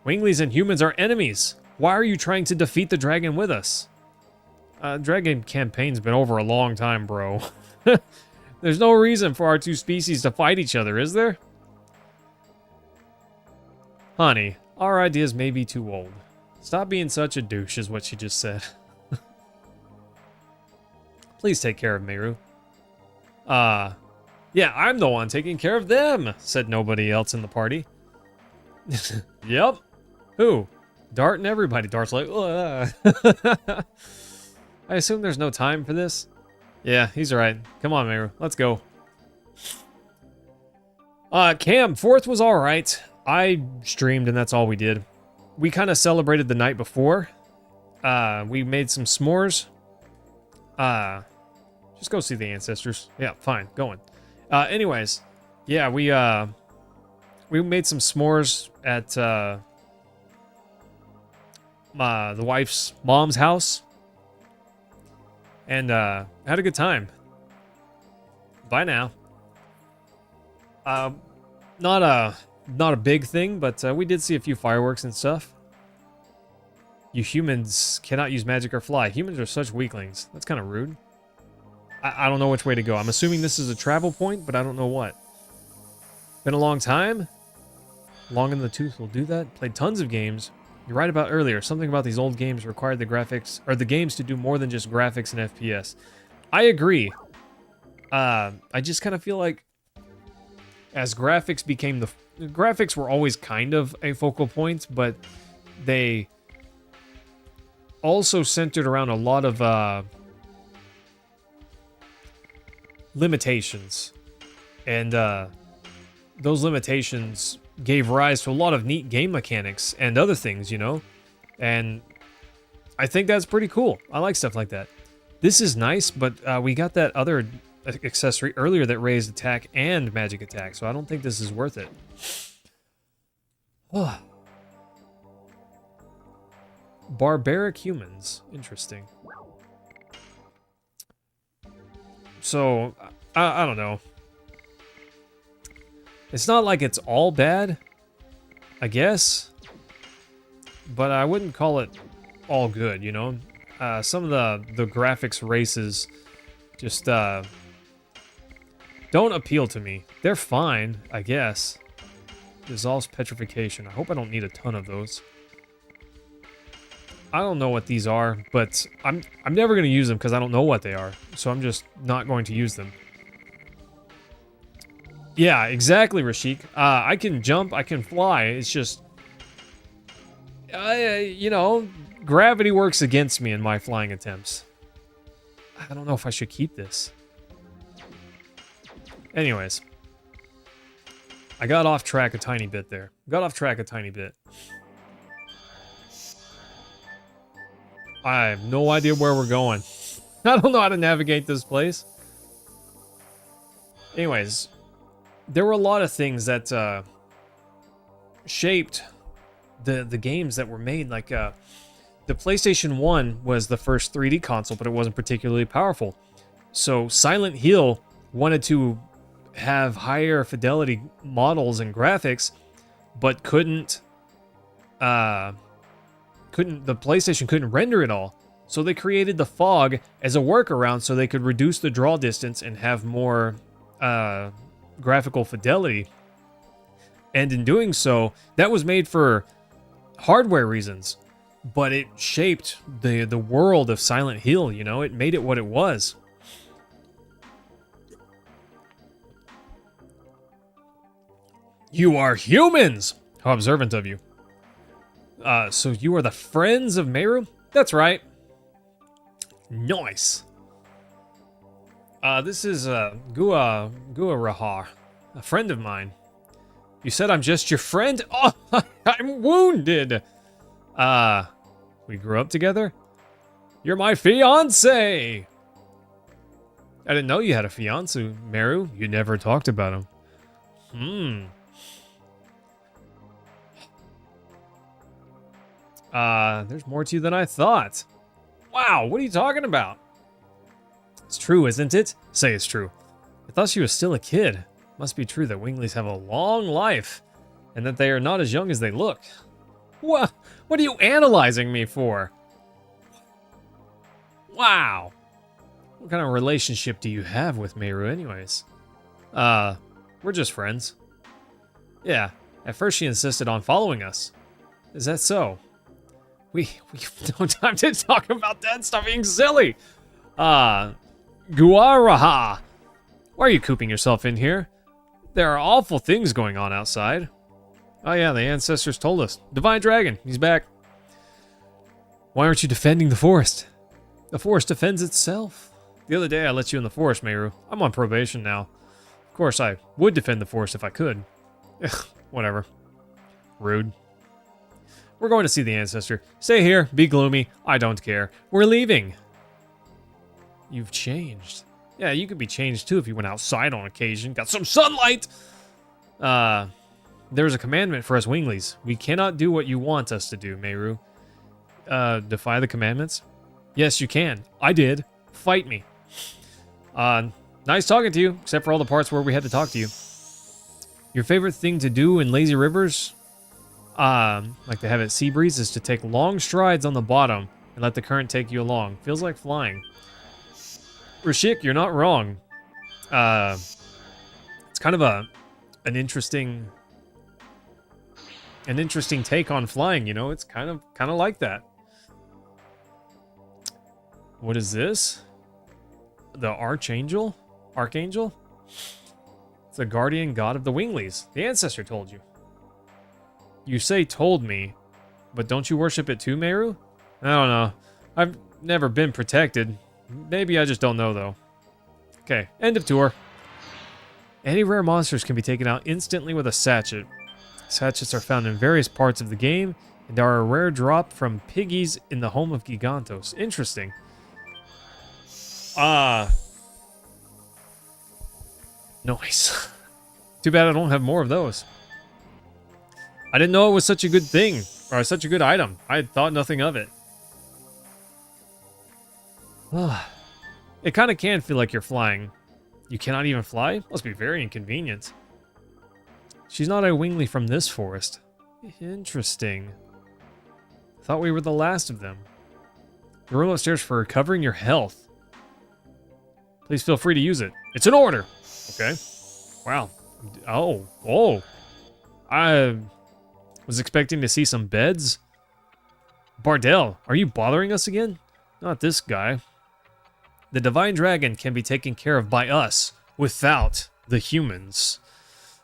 Winglies and humans are enemies. Why are you trying to defeat the dragon with us? Dragon campaign's been over a long time, bro. There's no reason for our two species to fight each other, is there? Honey, our ideas may be too old. Stop being such a douche is what she just said. Please take care of Meru. Yeah, I'm the one taking care of them, said nobody else in the party. Yep. Who? Dart and everybody. Dart's like, ugh. I assume there's no time for this? Yeah, he's right. Come on, Meru. Let's go. Cam, 4th was alright. I streamed and that's all we did. We kind of celebrated the night before. We made some s'mores. Just go see the ancestors. Yeah, fine. Going. Anyways. Yeah, we made some s'mores at, the wife's mom's house. And, had a good time. Bye now. Not a big thing, but we did see a few fireworks and stuff. You humans cannot use magic or fly. Humans are such weaklings. That's kind of rude. I don't know which way to go. I'm assuming this is a travel point, but I don't know what. Been a long time? Long in the tooth will do that. Played tons of games. You're right about earlier. Something about these old games required the graphics, or the games to do more than just graphics and FPS. I agree. I just kind of feel like as graphics became the graphics were always kind of a focal point, but they also centered around a lot of limitations. And those limitations gave rise to a lot of neat game mechanics and other things, you know? And I think that's pretty cool. I like stuff like that. This is nice, but we got that other accessory earlier that raised attack and magic attack, so I don't think this is worth it. Barbaric humans. Interesting. So, I don't know. It's not like it's all bad, I guess. But I wouldn't call it all good, you know? Some of the graphics races just don't appeal to me. They're fine, I guess. Dissolves petrification. I hope I don't need a ton of those. I don't know what these are, but I'm never going to use them because I don't know what they are. So I'm just not going to use them. Yeah, exactly, Rashik. I can jump, I can fly. It's just, you know, gravity works against me in my flying attempts. I don't know if I should keep this. Anyways. I got off track a tiny bit there. I have no idea where we're going. I don't know how to navigate this place. Anyways, there were a lot of things that shaped the games that were made. Like the PlayStation 1 was the first 3D console, but it wasn't particularly powerful. So Silent Hill wanted to have higher fidelity models and graphics, but couldn't the PlayStation couldn't render it all. So they created the fog as a workaround so they could reduce the draw distance and have more graphical fidelity. And in doing so, that was made for hardware reasons, but it shaped the world of Silent Hill, you know? It made it what it was. You are humans! How observant of you. So you are the friends of Meru? That's right. Nice. This is Guaraha, a friend of mine. You said I'm just your friend? Oh, I'm wounded. We grew up together? You're my fiancé! I didn't know you had a fiancé, Meru. You never talked about him. There's more to you than I thought. Wow, what are you talking about? It's true, isn't it? Say it's true. I thought she was still a kid. Must be true that Wingleys have a long life, and that they are not as young as they look. What are you analyzing me for? Wow. What kind of relationship do you have with Meru anyways? We're just friends. Yeah, at first she insisted on following us. Is that so? We've no time to talk about that. Stop being silly. Guaraha. Why are you cooping yourself in here? There are awful things going on outside. Oh yeah, the ancestors told us. Divine Dragon, he's back. Why aren't you defending the forest? The forest defends itself. The other day I let you in the forest, Meru. I'm on probation now. Of course, I would defend the forest if I could. Whatever. Rude. We're going to see the ancestor. Stay here, be gloomy. I don't care. We're leaving. You've changed. Yeah, you could be changed too if you went outside on occasion. Got some sunlight! There's a commandment for us Wingleys. We cannot do what you want us to do, Meru. Defy the commandments? Yes, you can. I did. Fight me. Nice talking to you, except for all the parts where we had to talk to you. Your favorite thing to do in lazy rivers? Like they have at Seabreeze, is to take long strides on the bottom and let the current take you along. Feels like flying. Rashik, you're not wrong. It's kind of an interesting take on flying, you know? It's kind of like that. What is this? The Archangel? Archangel? It's the guardian god of the Wingleys. The ancestor told you. You say told me, but don't you worship it too, Meru? I don't know. I've never been protected. Maybe I just don't know, though. Okay, end of tour. Any rare monsters can be taken out instantly with a sachet. Sachets are found in various parts of the game and are a rare drop from piggies in the home of Gigantos. Interesting. Nice. Too bad I don't have more of those. I didn't know it was such a good thing, or such a good item. I had thought nothing of it. It kind of can feel like you're flying. You cannot even fly? Must be very inconvenient. She's not a wingly from this forest. Interesting. Thought we were the last of them. The room upstairs for recovering your health. Please feel free to use it. It's an order! Okay. Wow. Oh. I was expecting to see some beds. Bardell, are you bothering us again? Not this guy. The Divine Dragon can be taken care of by us, without the humans.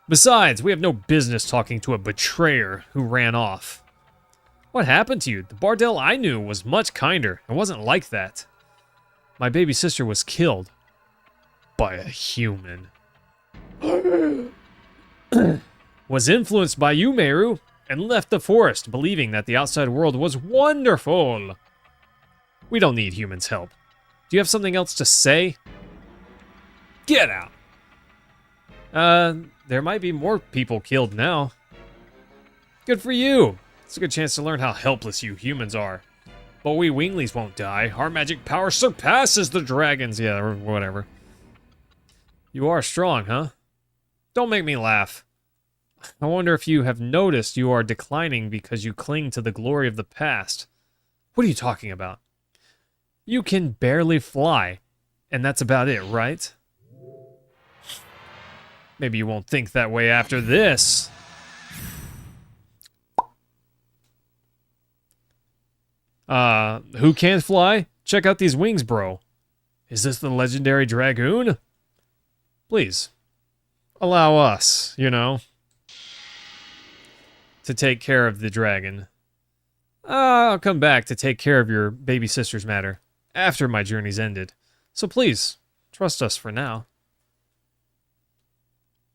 Besides, we have no business talking to a betrayer who ran off. What happened to you? The Bardell I knew was much kinder. It wasn't like that. My baby sister was killed. By a human. Was influenced by you, Meru, and left the forest, believing that the outside world was wonderful. We don't need humans' help. Do you have something else to say? Get out! There might be more people killed now. Good for you! It's a good chance to learn how helpless you humans are. But we winglies won't die. Our magic power surpasses the dragons. Yeah, or whatever. You are strong, huh? Don't make me laugh. I wonder if you have noticed you are declining because you cling to the glory of the past. What are you talking about? You can barely fly, and that's about it, right? Maybe you won't think that way after this. Who can't fly? Check out these wings, bro. Is this the legendary Dragoon? Please, allow us, you know, to take care of the dragon. I'll come back to take care of your baby sister's matter after my journey's ended. So please, trust us for now.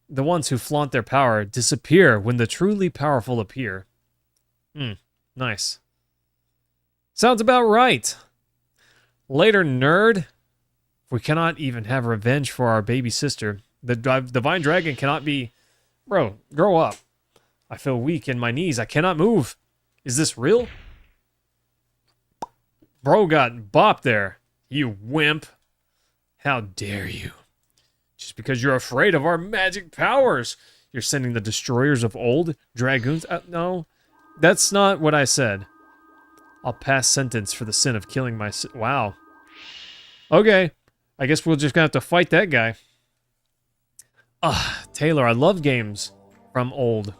The ones who flaunt their power disappear when the truly powerful appear. Nice. Sounds about right. Later, nerd. We cannot even have revenge for our baby sister. The Divine Dragon cannot be... Bro, grow up. I feel weak in my knees. I cannot move. Is this real? Bro got bopped there. You wimp. How dare you? Just because you're afraid of our magic powers. You're sending the destroyers of old dragoons... no, that's not what I said. I'll pass sentence for the sin of killing my... Wow. Okay. I guess we're just gonna have to fight that guy. Taylor, I love games from old.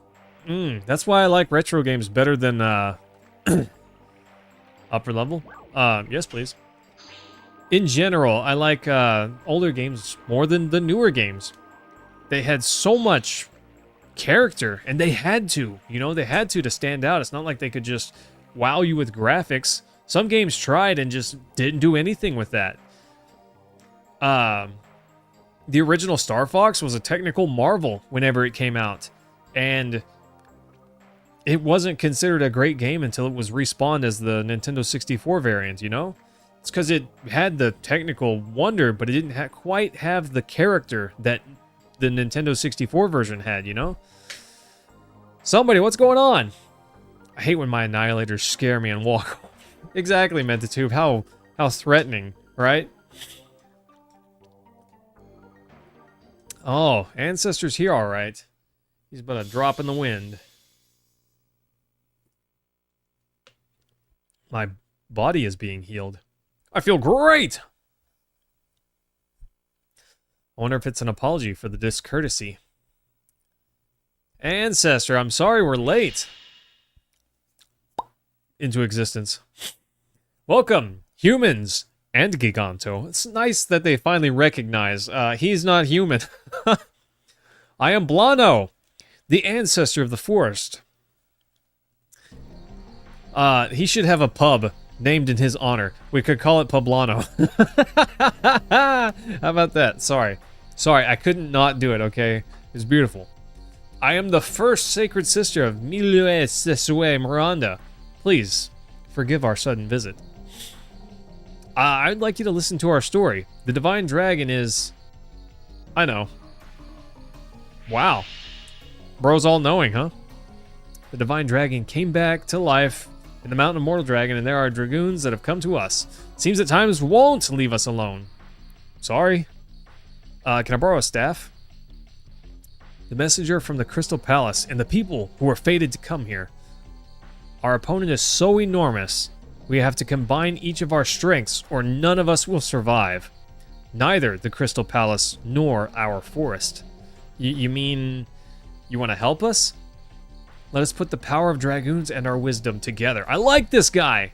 That's why I like retro games better than upper level. Yes, please. In general, I like older games more than the newer games. They had so much character, and they had to. You know, they had to stand out. It's not like they could just wow you with graphics. Some games tried and just didn't do anything with that. The original Star Fox was a technical marvel whenever it came out, and it wasn't considered a great game until it was respawned as the Nintendo 64 variant, you know? It's because it had the technical wonder, but it didn't quite have the character that the Nintendo 64 version had, you know? Somebody, what's going on? I hate when my annihilators scare me and walk off. Exactly, Mentatube. How threatening, right? Oh, Ancestor's here, all right. He's but a drop in the wind. My body is being healed. I feel great! I wonder if it's an apology for the discourtesy. Ancestor, I'm sorry we're late. Into existence. Welcome, humans and Giganto. It's nice that they finally recognize he's not human. I am Blano, the ancestor of the forest. He should have a pub named in his honor. We could call it Poblano. How about that? Sorry, I couldn't not do it. Okay, it's beautiful. I am the first sacred sister of Milue Sesue Miranda. Please forgive our sudden visit. I'd like you to listen to our story. The divine dragon is... I know. Wow. Bro's all-knowing, huh? The divine dragon came back to life in the Mountain of Mortal Dragon, and there are dragoons that have come to us. Seems at times won't leave us alone. Sorry. Can I borrow a staff? The messenger from the Crystal Palace and the people who were fated to come here. Our opponent is so enormous, we have to combine each of our strengths, or none of us will survive. Neither the Crystal Palace nor our forest. You mean you want to help us? Let us put the power of dragoons and our wisdom together. I like this guy!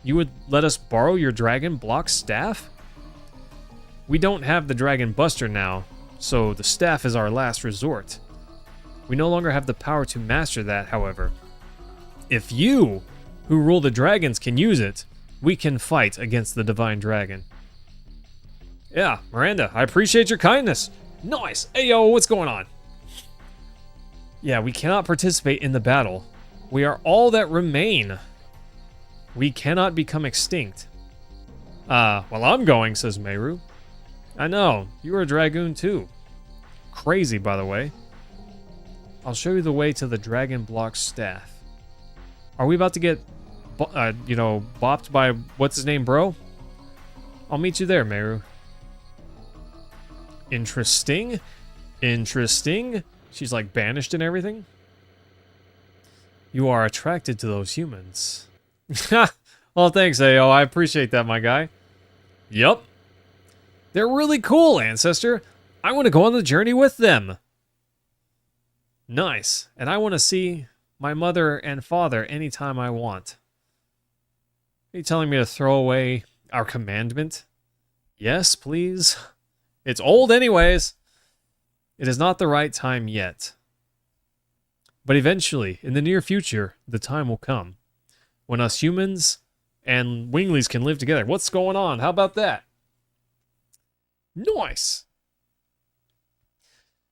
You would let us borrow your dragon block staff? We don't have the Dragon Buster now, so the staff is our last resort. We no longer have the power to master that, however. If you, who rule the dragons, can use it, we can fight against the Divine Dragon. Yeah, Miranda, I appreciate your kindness. Nice! Hey yo, what's going on? Yeah, we cannot participate in the battle. We are all that remain. We cannot become extinct. Well, I'm going, says Meru. I know, you are a Dragoon too. Crazy, by the way. I'll show you the way to the Dragon Block staff. Are we about to get, bopped by, what's his name, bro? I'll meet you there, Meru. Interesting. Interesting. She's like banished and everything. You are attracted to those humans. Well, thanks, Ao. I appreciate that, my guy. Yup. They're really cool, Ancestor. I want to go on the journey with them. Nice. And I want to see my mother and father anytime I want. Are you telling me to throw away our commandment? Yes, please. It's old anyways. It is not the right time yet. But eventually, in the near future, the time will come when us humans and winglies can live together. What's going on? How about that? Nice!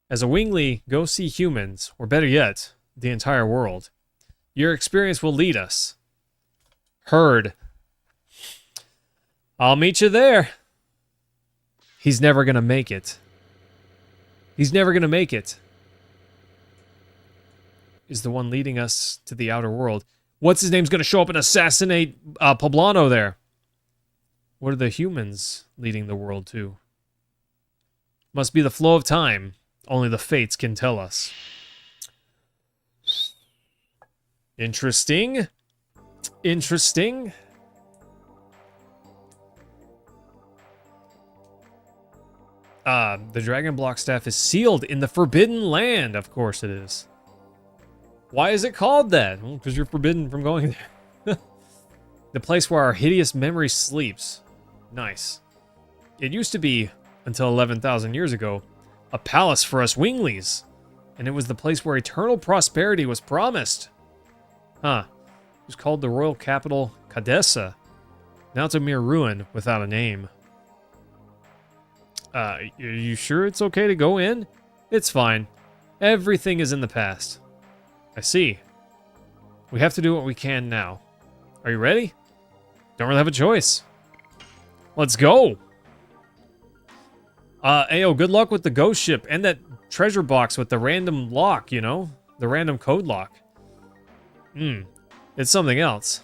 As a wingly, go see humans, or better yet, the entire world. Your experience will lead us. Heard. I'll meet you there. He's never gonna make it. He's never gonna make it. Is the one leading us to the outer world. What's his name's gonna show up and assassinate Poblano there? What are the humans leading the world to? Must be the flow of time. Only the fates can tell us. Interesting. Interesting. The Dragon Block staff is sealed in the Forbidden Land. Of course it is. Why is it called that? Well, because you're forbidden from going there. The place where our hideous memory sleeps. Nice. It used to be, until 11,000 years ago, a palace for us winglies. And it was the place where eternal prosperity was promised. Huh. It was called the royal capital, Cadessa. Now it's a mere ruin without a name. Are you sure it's okay to go in? It's fine. Everything is in the past. I see. We have to do what we can now. Are you ready? Don't really have a choice. Let's go! Ayo, good luck with the ghost ship and that treasure box with the random lock, you know? The random code lock. It's something else.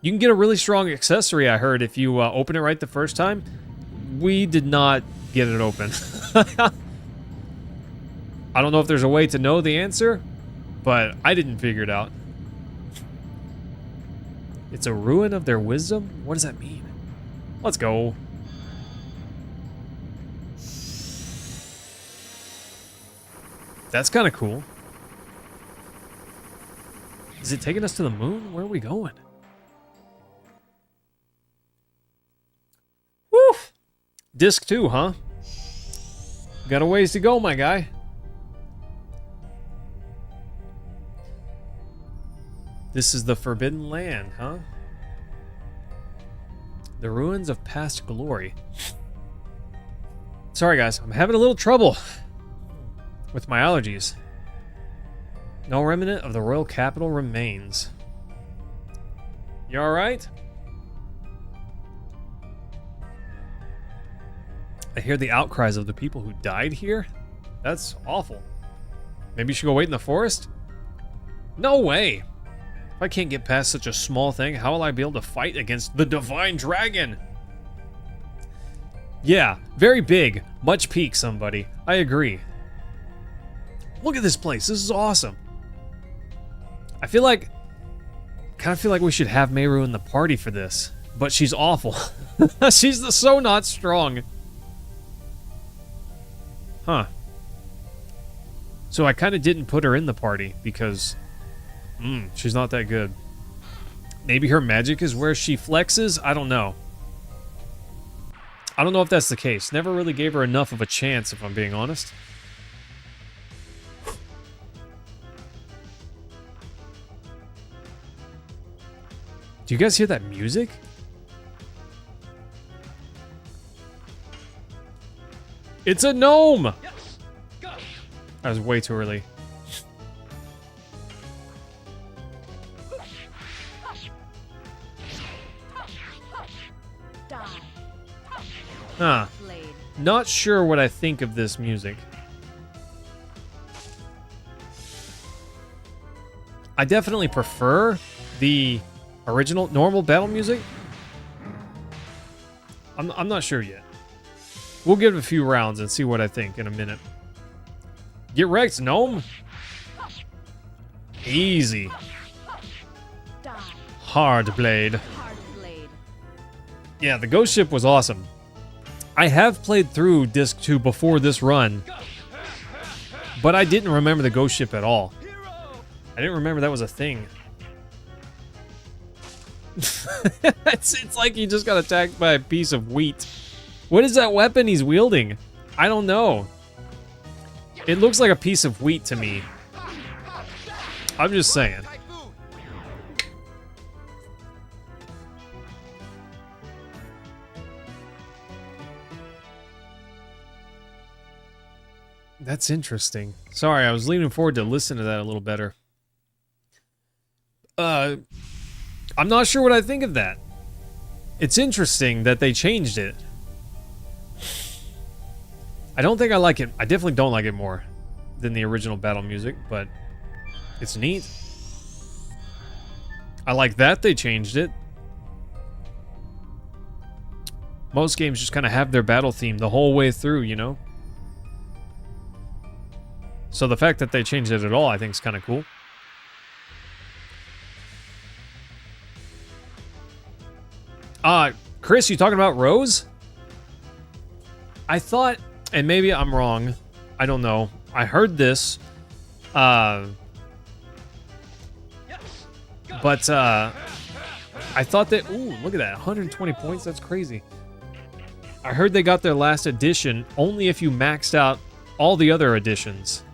You can get a really strong accessory, I heard, if you open it right the first time. We did not get it open. I don't know if there's a way to know the answer, but I didn't figure it out. It's a ruin of their wisdom? What does that mean? Let's go. That's kind of cool. Is it taking us to the moon? Where are we going? Woo! Disc 2, huh? Got a ways to go, my guy. This is the Forbidden Land, huh? The ruins of past glory. Sorry, guys. I'm having a little trouble with my allergies. No remnant of the royal capital remains. You alright? I hear the outcries of the people who died here. That's awful. Maybe you should go wait in the forest? No way! If I can't get past such a small thing, how will I be able to fight against the divine dragon? Yeah, very big. Much peak, somebody. I agree. Look at this place. This is awesome. I kind of feel like we should have Meru in the party for this. But she's awful. She's so not strong. Huh. So I kind of didn't put her in the party because she's not that good. Maybe her magic is where she flexes? I don't know. I don't know if that's the case. Never really gave her enough of a chance, if I'm being honest. Do you guys hear that music? It's a gnome! Yes. Go. That was way too early. Huh. Not sure what I think of this music. I definitely prefer the original normal battle music. I'm not sure yet. We'll give it a few rounds and see what I think in a minute. Get wrecked, gnome. Easy. Hard blade. Yeah, the ghost ship was awesome. I have played through Disc 2 before this run, but I didn't remember the ghost ship at all. I didn't remember that was a thing. It's like he just got attacked by a piece of wheat. What is that weapon he's wielding? I don't know. It looks like a piece of wheat to me. I'm just saying. That's interesting. Sorry, I was leaning forward to listen to that a little better. I'm not sure what I think of that. It's interesting that they changed it. I don't think I like it. I definitely don't like it more than the original battle music, but it's neat. I like that they changed it. Most games just kind of have their battle theme the whole way through, you know? So the fact that they changed it at all, I think is kind of cool. Chris, you talking about Rose? I thought, and maybe I'm wrong, I don't know. I heard this, but I thought that, ooh, look at that, 120 points, that's crazy. I heard they got their last edition only if you maxed out all the other editions.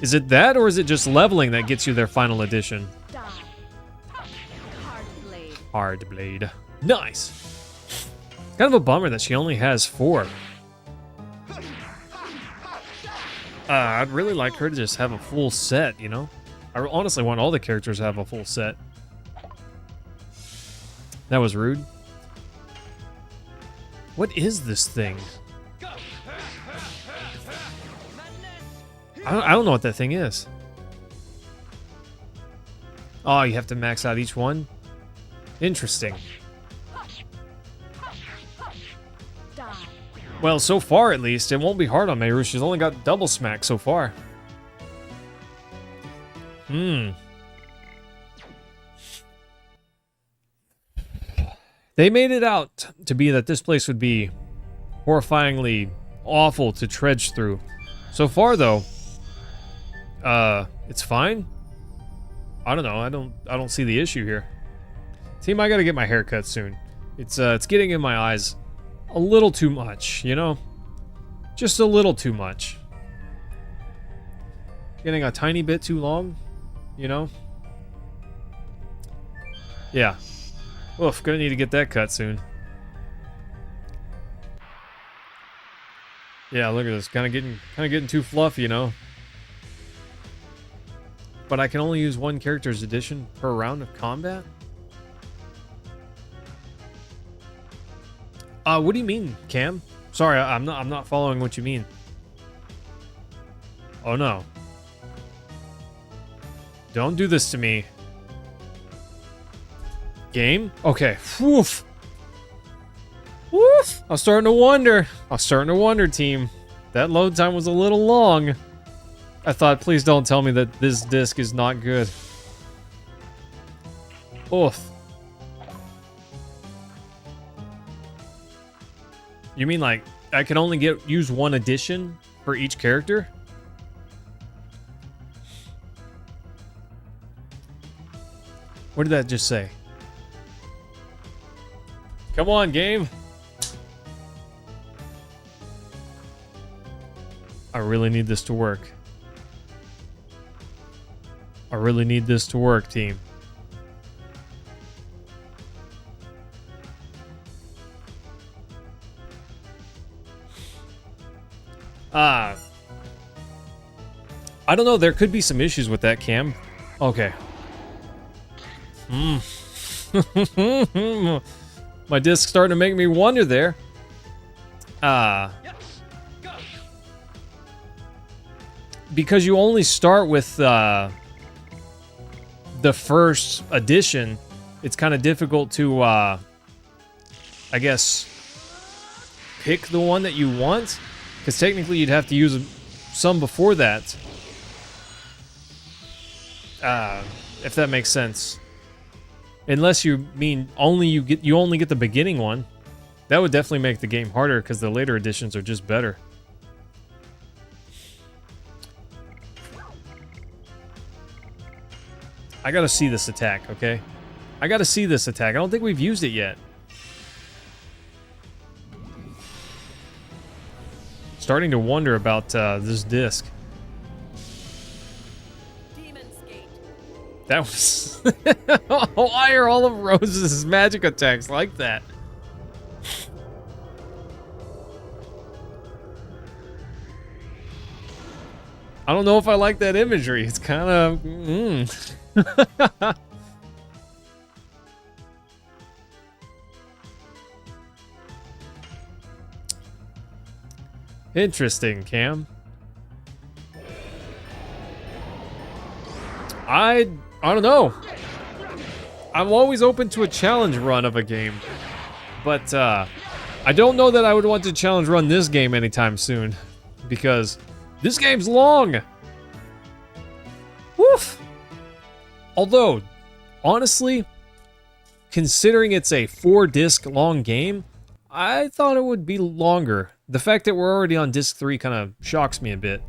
Is it that, or is it just leveling that gets you their final edition? Hard blade. Nice. Kind of a bummer that she only has 4. I'd really like her to just have a full set, you know? I honestly want all the characters to have a full set. That was rude. What is this thing? I don't know what that thing is. Oh, you have to max out each one? Interesting. Well, so far at least, it won't be hard on Meru. She's only got double smack so far. They made it out to be that this place would be horrifyingly awful to trudge through. So far, though, it's fine. I don't know. I don't see the issue here. Team, I gotta get my hair cut soon. It's getting in my eyes a little too much, you know? Just a little too much. Getting a tiny bit too long, you know? Yeah. Oof, gonna need to get that cut soon. Yeah, look at this. Kind of getting too fluffy, you know. But I can only use one character's edition per round of combat? What do you mean, Cam? Sorry, I'm not following what you mean. Oh no. Don't do this to me. Game? Okay. Woof. Woof. I was starting to wonder, team. That load time was a little long. I thought, please don't tell me that this disc is not good. Oof. You mean like I can only use one edition for each character? What did that just say? Come on, game. I really need this to work. I really need this to work, team. I don't know. There could be some issues with that, Cam. Okay. My disc's starting to make me wonder there. Because you only start with the first edition, it's kind of difficult to, I guess, pick the one that you want. Because technically you'd have to use some before that. If that makes sense. Unless you mean you only get the beginning one. That would definitely make the game harder because the later editions are just better. I gotta see this attack, okay? I gotta see this attack. I don't think we've used it yet. Starting to wonder about this disc. That was... Why are all of Rose's magic attacks like that? I don't know if I like that imagery. It's kind of... Interesting, Cam. I don't know. I'm always open to a challenge run of a game. But I don't know that I would want to challenge run this game anytime soon. Because this game's long. Woof. Although, honestly, considering it's a 4-disc long game, I thought it would be longer. The fact that we're already on disc 3 kind of shocks me a bit.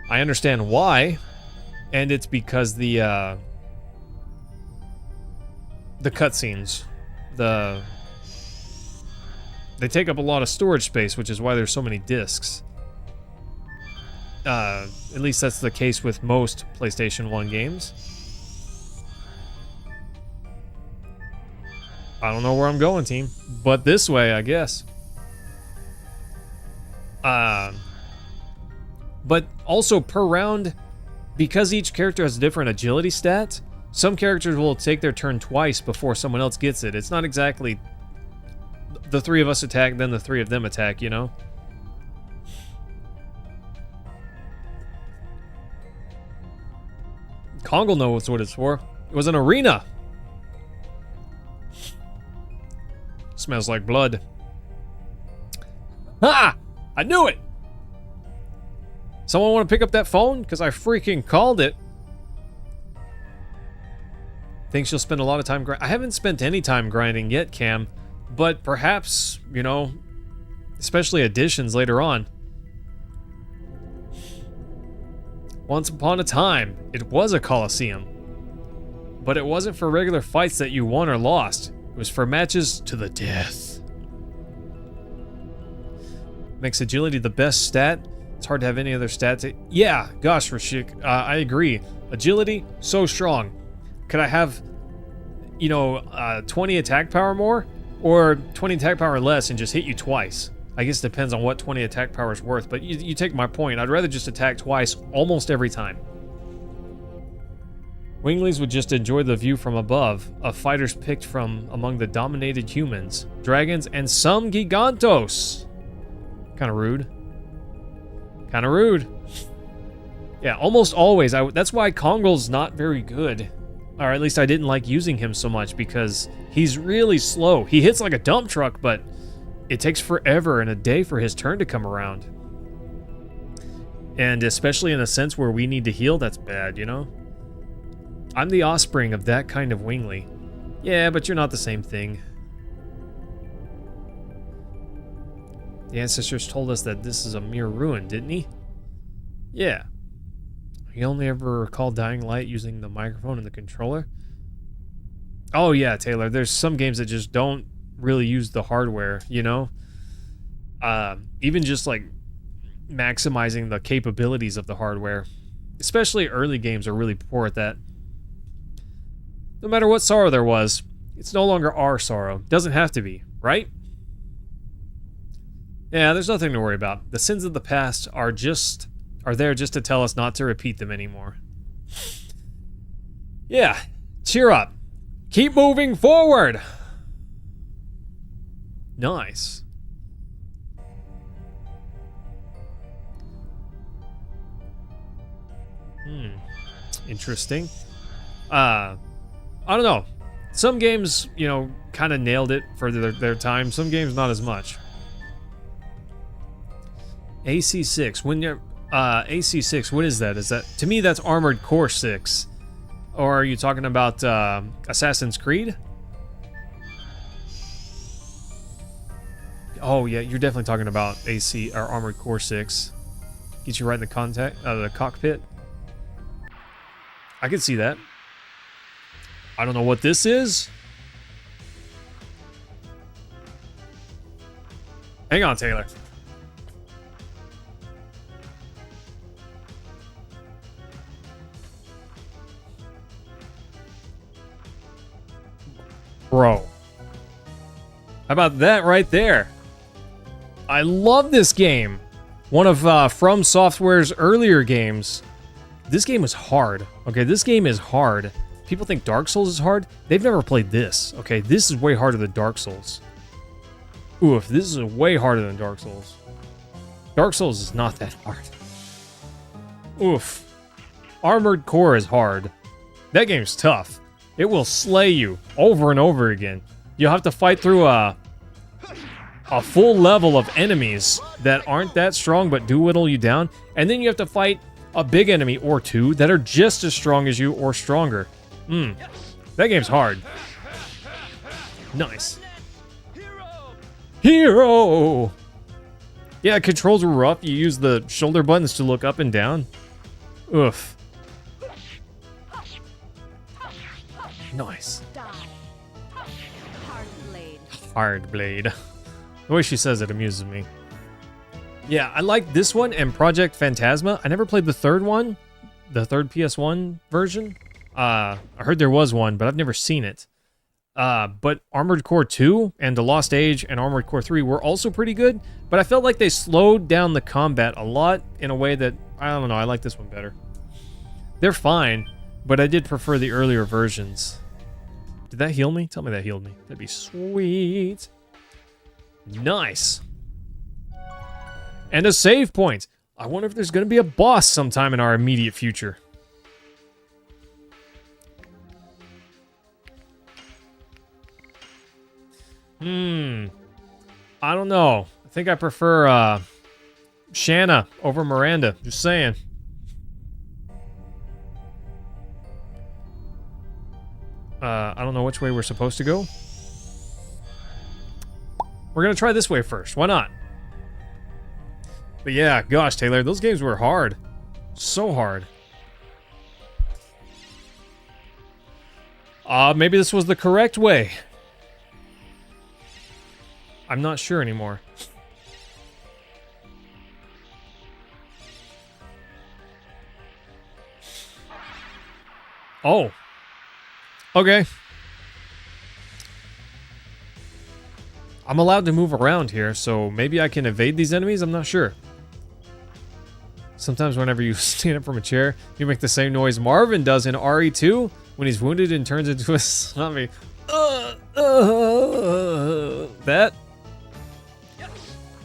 I understand why, and it's because the cutscenes, they take up a lot of storage space, which is why there's so many discs. At least that's the case with most PlayStation 1 games. I don't know where I'm going, team, but this way, I guess. But also per round, because each character has a different agility stat, some characters will take their turn twice before someone else gets it. It's not exactly the 3 of us attack, then the 3 of them attack, you know? Kongle knows what it's for. It was an arena. Smells like blood. Ha! I knew it! Someone want to pick up that phone? Because I freaking called it. Think she'll spend a lot of time grinding? I haven't spent any time grinding yet, Cam. But perhaps, you know, especially additions later on. Once upon a time, it was a Coliseum. But it wasn't for regular fights that you won or lost. It was for matches to the death. Makes agility the best stat. It's hard to have any other stats. Yeah, gosh, Rashik, I agree. Agility, so strong. Could I have... you know, 20 attack power more, or 20 attack power less and just hit you twice. I guess it depends on what 20 attack power is worth, but you take my point. I'd rather just attack twice almost every time. Winglings would just enjoy the view from above of fighters picked from among the dominated humans, dragons, and some gigantos. Kind of rude. Kind of rude. Yeah, almost always. That's why Kongol's not very good. Or at least I didn't like using him so much, because he's really slow. He hits like a dump truck, but it takes forever and a day for his turn to come around. And especially in a sense where we need to heal, that's bad, you know? I'm the offspring of that kind of wingly. Yeah, but you're not the same thing. The ancestors told us that this is a mere ruin, didn't he? Yeah. You only ever recall Dying Light using the microphone and the controller? Oh yeah, Taylor, there's some games that just don't really use the hardware, you know? Even just like maximizing the capabilities of the hardware. Especially early games are really poor at that. No matter what sorrow there was, it's no longer our sorrow. Doesn't have to be, right? Yeah, there's nothing to worry about. The sins of the past are there just to tell us not to repeat them anymore. Yeah, cheer up. Keep moving forward. Nice. Interesting. I don't know. Some games, you know, kind of nailed it for their time. Some games not as much. AC6. When you're AC6, what is that? Is that, to me, that's Armored Core 6. Or are you talking about Assassin's Creed? Oh yeah, you're definitely talking about AC or Armored Core 6. Get you right in the cockpit. I can see that. I don't know what this is. Hang on, Taylor. Bro. How about that right there? I love this game. One of From Software's earlier games. This game is hard. Okay, this game is hard. People think Dark Souls is hard. They've never played this. Okay, this is way harder than Dark Souls. Oof, this is way harder than Dark Souls. Dark Souls is not that hard. Oof. Armored Core is hard. That game's tough. It will slay you over and over again. You'll have to fight through a full level of enemies that aren't that strong but do whittle you down. And then you have to fight a big enemy or two that are just as strong as you or stronger. That game's hard. Nice. Hero! Yeah, controls were rough. You use the shoulder buttons to look up and down. Oof. Nice. Hard blade. The way she says it amuses me. Yeah, I like this one and Project Phantasma. I never played the third one, the third PS1 version. I heard there was one, but I've never seen it. But Armored Core 2 and The Lost Age and Armored Core 3 were also pretty good, but I felt like they slowed down the combat a lot in a way that, I don't know, I like this one better. They're fine, but I did prefer the earlier versions. Did that heal me? Tell me that healed me. That'd be sweet. Nice. And a save point. I wonder if there's going to be a boss sometime in our immediate future. I don't know. I think I prefer Shanna over Miranda. Just saying. I don't know which way we're supposed to go. We're going to try this way first. Why not? But yeah, gosh, Taylor, those games were hard. So hard. Maybe this was the correct way. I'm not sure anymore. Oh. Okay. I'm allowed to move around here, so maybe I can evade these enemies? I'm not sure. Sometimes whenever you stand up from a chair, you make the same noise Marvin does in RE2 when he's wounded and turns into a zombie. That.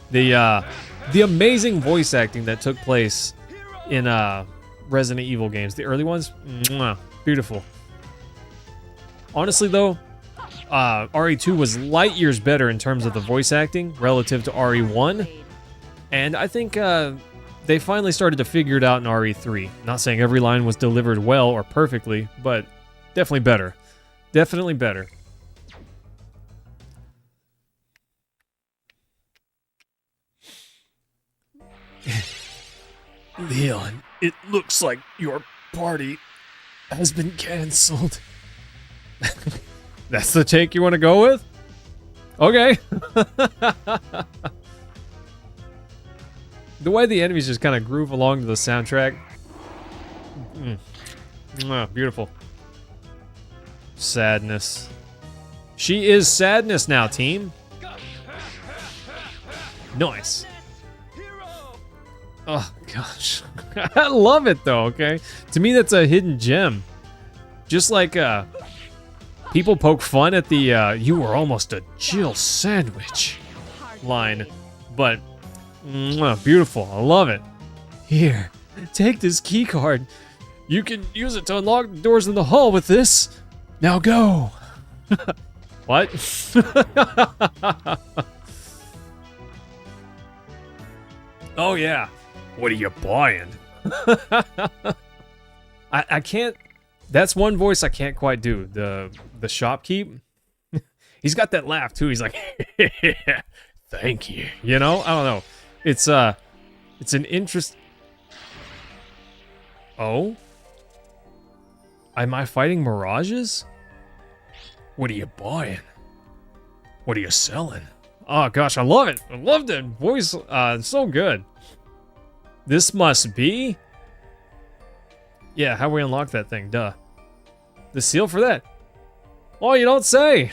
The amazing voice acting that took place in Resident Evil games, the early ones, mwah, beautiful. Honestly though, RE2 was light years better in terms of the voice acting relative to RE1, and I think they finally started to figure it out in RE3. Not saying every line was delivered well or perfectly, but definitely better. Definitely better. Leon, it looks like your party has been cancelled. That's the take you want to go with? Okay. The way the enemies just kind of groove along to the soundtrack. Beautiful. Sadness. She is sadness now, team. Nice. Oh, gosh. I love it, though, okay? To me, that's a hidden gem. Just like people poke fun at the you were almost a Jill sandwich line. But, beautiful. I love it. Here, take this key card. You can use it to unlock the doors in the hall with this. Now go. What? Oh, yeah. What are you buying? I can't. That's one voice I can't quite do. The shopkeep. He's got that laugh too. He's like, thank you. You know, I don't know. It's an interest. Oh, am I fighting mirages? What are you buying? What are you selling? Oh gosh, I love it. I love that voice. It's so good. This must be. Yeah, how we unlock that thing? Duh. The seal for that. Oh, you don't say.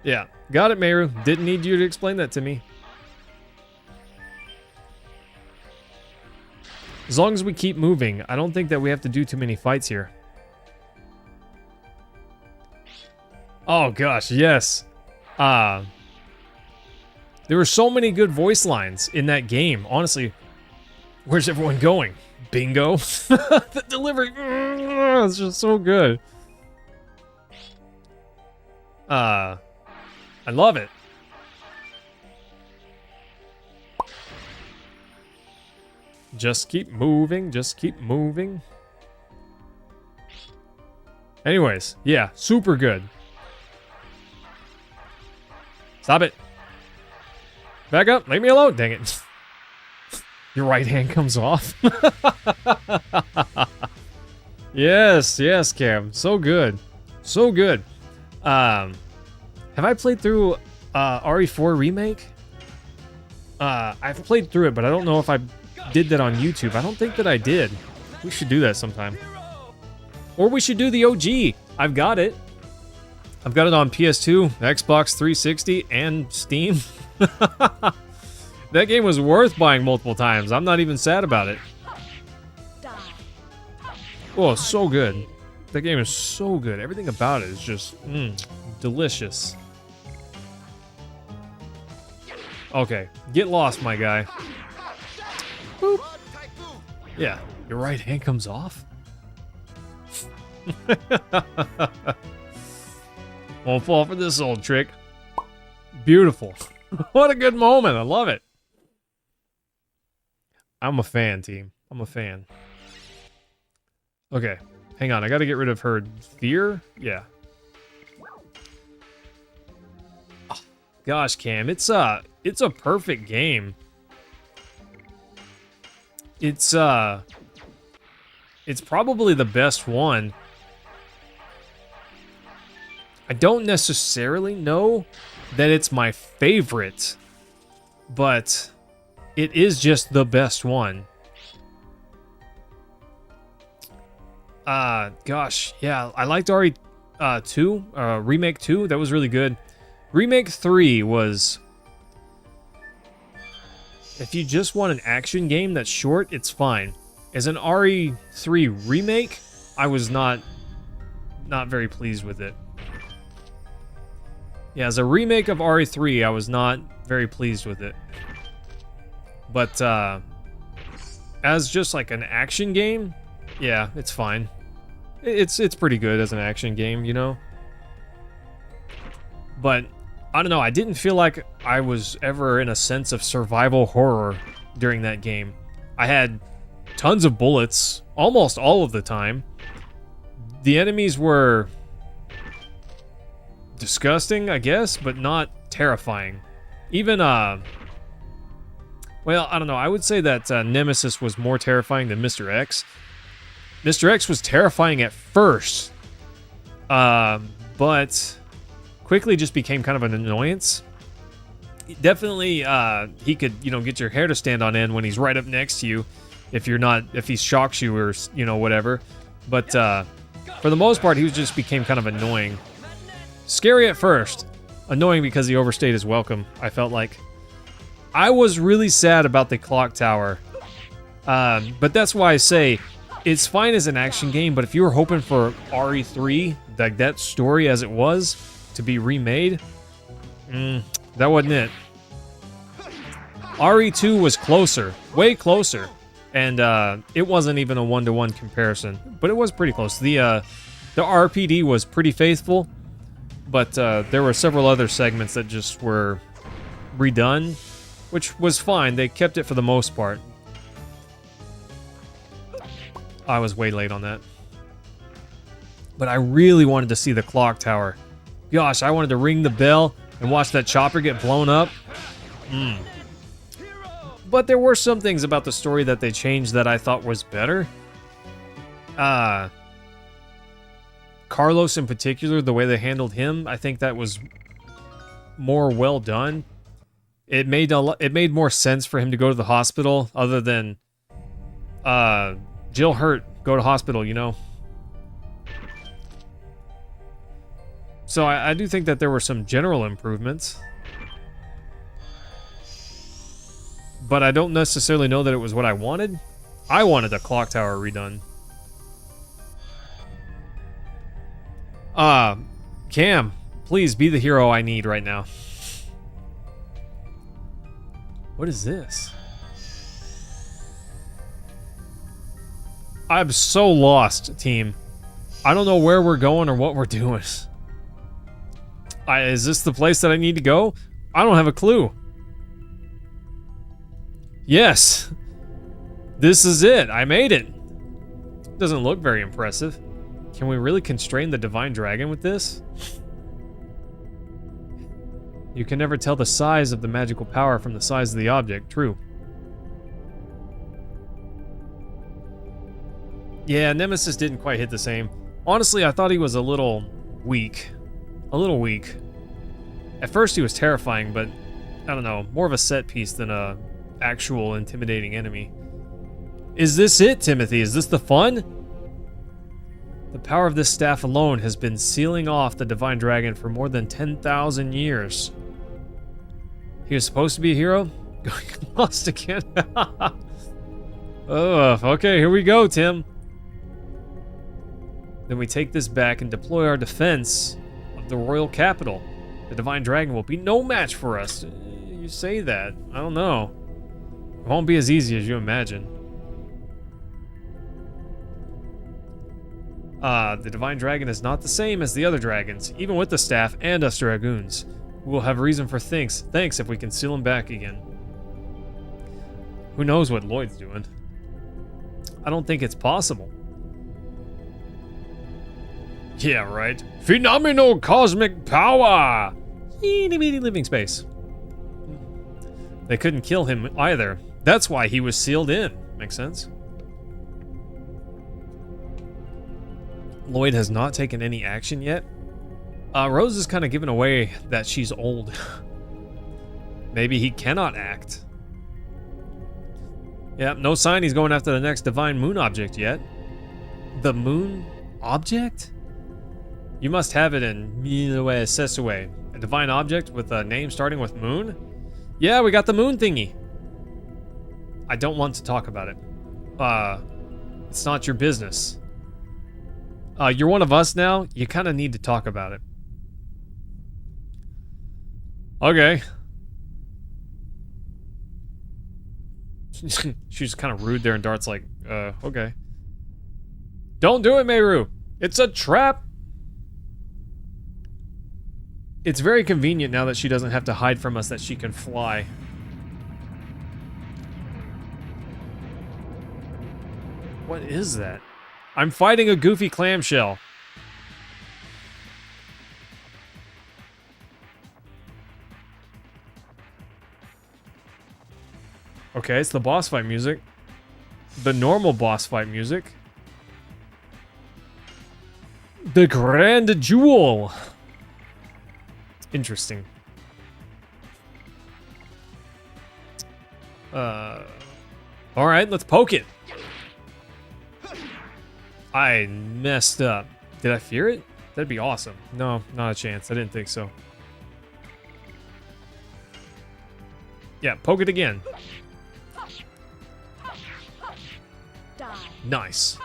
Yeah, got it, Meru. Didn't need you to explain that to me. As long as we keep moving, I don't think that we have to do too many fights here. Oh gosh, yes. There were so many good voice lines in that game. Honestly, where's everyone going? Bingo. The delivery. It's just so good. I love it. Just keep moving. Just keep moving. Anyways, yeah, super good. Stop it. Back up. Leave me alone. Dang it. Your right hand comes off. Yes, yes, Cam. So good. So good. Have I played through RE4 Remake? I've played through it, but I don't know if I did that on YouTube. I don't think that I did. We should do that sometime. Or we should do the OG. I've got it. I've got it on PS2, Xbox 360, and Steam. That game was worth buying multiple times. I'm not even sad about it. Oh, so good. That game is so good. Everything about it is just delicious. Okay, get lost, my guy. Boop. Yeah, your right hand comes off. Won't fall for this old trick. Beautiful. What a good moment. I love it. I'm a fan, team. I'm a fan. Okay, hang on. I gotta get rid of her fear. Yeah. Oh, gosh, Cam, it's a perfect game. It's probably the best one. I don't necessarily know that it's my favorite, but it is just the best one. Gosh, yeah, I liked 2, Remake 2, that was really good. Remake 3 was... If you just want an action game that's short, it's fine. As an RE3 remake, I was not very pleased with it. Yeah, as a remake of RE3, I was not very pleased with it. But as just like an action game, yeah, it's fine. It's pretty good as an action game, you know? But I don't know, I didn't feel like I was ever in a sense of survival horror during that game. I had tons of bullets, almost all of the time. The enemies were disgusting, I guess, but not terrifying. Even, well, I don't know, I would say that Nemesis was more terrifying than Mr. X. Mr. X was terrifying at first, but quickly just became kind of an annoyance. Definitely, he could, you know, get your hair to stand on end when he's right up next to you, if he shocks you or, you know, whatever. But for the most part, he just became kind of annoying. Scary at first, annoying because he overstayed his welcome, I felt like. I was really sad about the clock tower, but that's why I say it's fine as an action game, but if you were hoping for RE3, like that story as it was, to be remade, that wasn't it. RE2 was closer, way closer, and it wasn't even a one-to-one comparison, but it was pretty close. The RPD was pretty faithful, but there were several other segments that just were redone, which was fine. They kept it for the most part. I was way late on that. But I really wanted to see the clock tower. Gosh, I wanted to ring the bell and watch that chopper get blown up. But there were some things about the story that they changed that I thought was better. Carlos in particular, the way they handled him, I think that was more well done. It made more sense for him to go to the hospital other than Jill hurt, go to hospital, you know. So I do think that there were some general improvements. But I don't necessarily know that it was what I wanted. I wanted the clock tower redone. Cam, please be the hero I need right now. What is this? I'm so lost, team. I don't know where we're going or what we're doing. Is this the place that I need to go? I don't have a clue. Yes. This is it. I made it. Doesn't look very impressive. Can we really constrain the Divine Dragon with this? You can never tell the size of the magical power from the size of the object. True. Yeah, Nemesis didn't quite hit the same. Honestly, I thought he was a little weak. A little weak. At first he was terrifying, but I don't know, more of a set piece than a actual intimidating enemy. Is this it, Timothy? Is this the fun? The power of this staff alone has been sealing off the Divine Dragon for more than 10,000 years. He was supposed to be a hero? Going lost again? Oh, okay, here we go, Tim. Then we take this back and deploy our defense of the royal capital. The Divine Dragon will be no match for us. You say that. I don't know. It won't be as easy as you imagine. The Divine Dragon is not the same as the other dragons, even with the staff and us Dragoons. We will have reason for thanks if we can seal him back again. Who knows what Lloyd's doing? I don't think it's possible. Yeah, right. Phenomenal cosmic power! Itty-bitty living space. They couldn't kill him either. That's why he was sealed in. Makes sense. Lloyd has not taken any action yet. Rose is kind of giving away that she's old. Maybe he cannot act. Yep, no sign he's going after the next divine moon object yet. The moon object? You must have it in Miloe Sesue. A divine object with a name starting with moon? Yeah, we got the moon thingy. I don't want to talk about it. It's not your business. You're one of us now. You kind of need to talk about it. Okay. She's kind of rude there, and Dart's like, okay. Don't do it, Meru. It's a trap. It's very convenient now that she doesn't have to hide from us that she can fly. What is that? I'm fighting a goofy clamshell. Okay, it's the boss fight music. The normal boss fight music. The Grand Jewel. Interesting. Alright, let's poke it. I messed up. Did I fear it? That'd be awesome. No, not a chance. I didn't think so. Yeah, poke it again. Nice.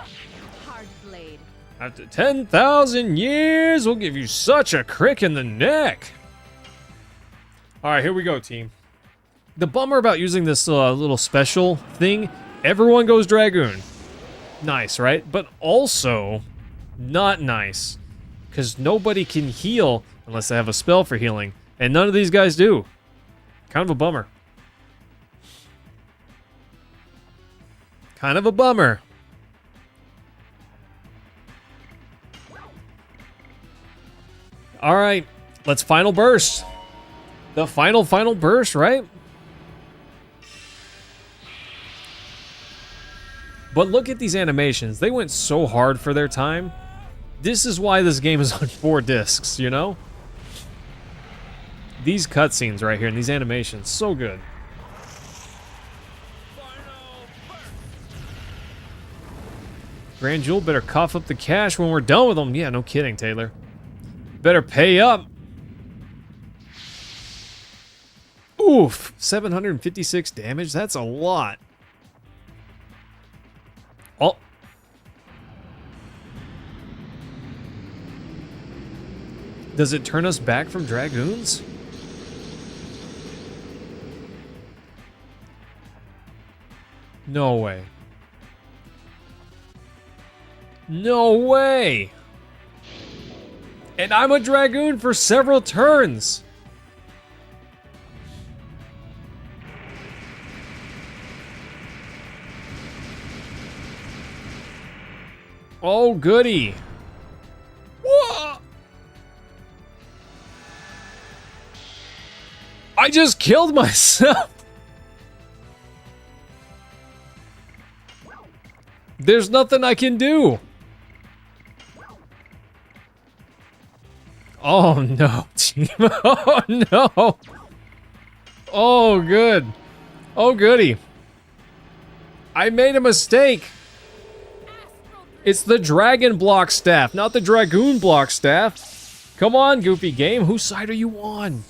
Hard blade. After 10,000 years, we'll give you such a crick in the neck. Alright, here we go, team. The bummer about using this little special thing, everyone goes Dragoon. Nice, right? But also, not nice. Because nobody can heal unless they have a spell for healing. And none of these guys do. Kind of a bummer. Kind of a bummer. Alright, let's final burst. The final burst, right? But look at these animations. They went so hard for their time. This is why this game is on 4 discs, you know? These cutscenes right here and these animations, so good. Grand Jewel better cough up the cash when we're done with them. Yeah, no kidding, Taylor. Better pay up. Oof, 756 damage. That's a lot. Oh. Does it turn us back from Dragoons? No way. No way! And I'm a Dragoon for several turns! Oh, goody! Whoa! I just killed myself! There's nothing I can do! Oh no, team. Oh no. Oh good. Oh goody. I made a mistake. It's the dragon block staff, not the dragoon block staff. Come on, goofy game. Whose side are you on?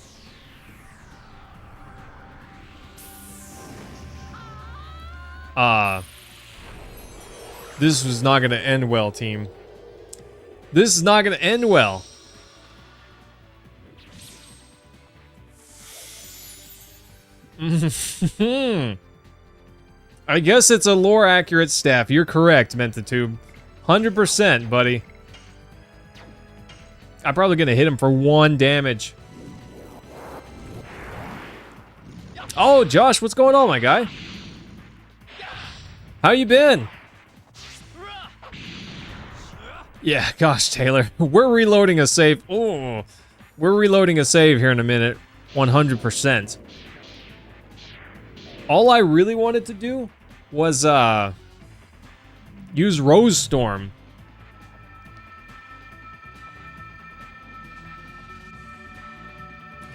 This was not gonna end well, team. This is not gonna end well. I guess it's a lore accurate staff. You're correct, Mentatube. 100%, buddy. I'm probably gonna hit him for 1 damage. Oh, Josh, what's going on, my guy? How you been? Yeah, gosh, Taylor. We're reloading a save. Oh, we're reloading a save here in a minute. 100%. All I really wanted to do was, use Rose Storm.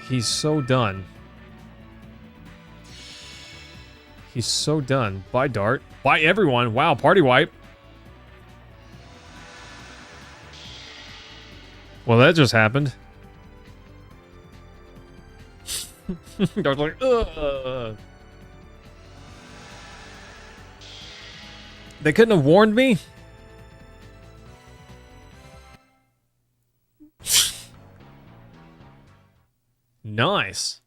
He's so done. He's so done. Bye, Dart. Bye, everyone. Wow, party wipe. Well, that just happened. I was like, ugh. They couldn't have warned me? Nice.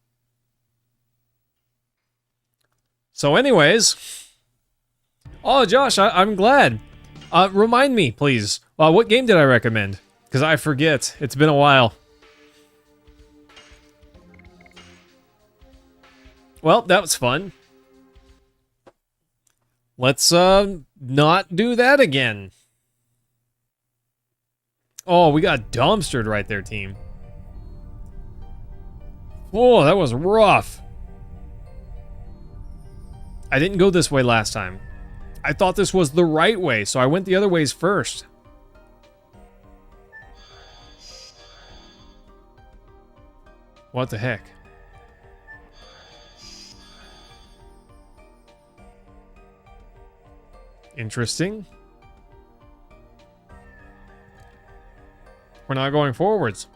So anyways. Oh, Josh, I'm glad. Remind me, please. What game did I recommend? Because I forget. It's been a while. Well, that was fun. Let's not do that again. Oh, we got dumpstered right there, team. Oh, that was rough. I didn't go this way last time. I thought this was the right way, so I went the other ways first. What the heck? Interesting. We're not going forwards.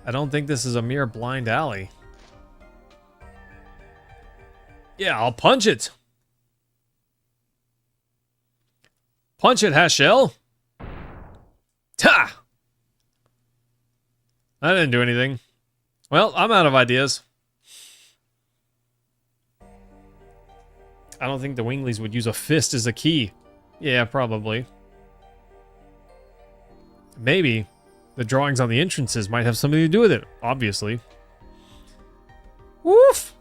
I don't think this is a mere blind alley. Yeah, I'll punch it. Punch it, Hashell. Ta! That didn't do anything. Well, I'm out of ideas. I don't think the Winglies would use a fist as a key. Yeah, probably. Maybe the drawings on the entrances might have something to do with it, obviously. Woof!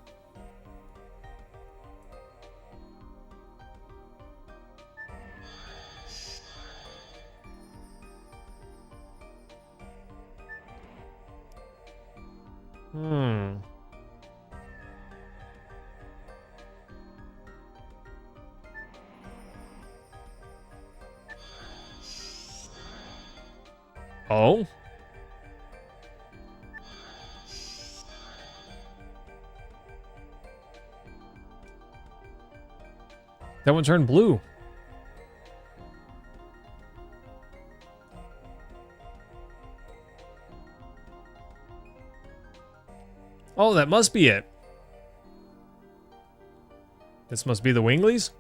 Oh? That one turned blue. Oh, that must be it. This must be the Winglies?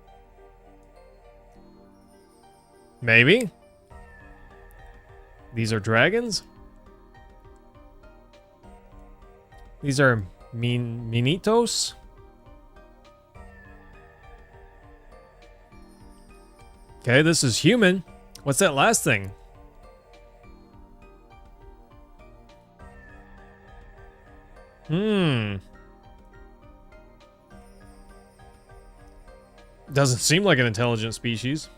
Maybe. These are dragons? These are minitos? Okay, this is human. What's that last thing? Doesn't seem like an intelligent species.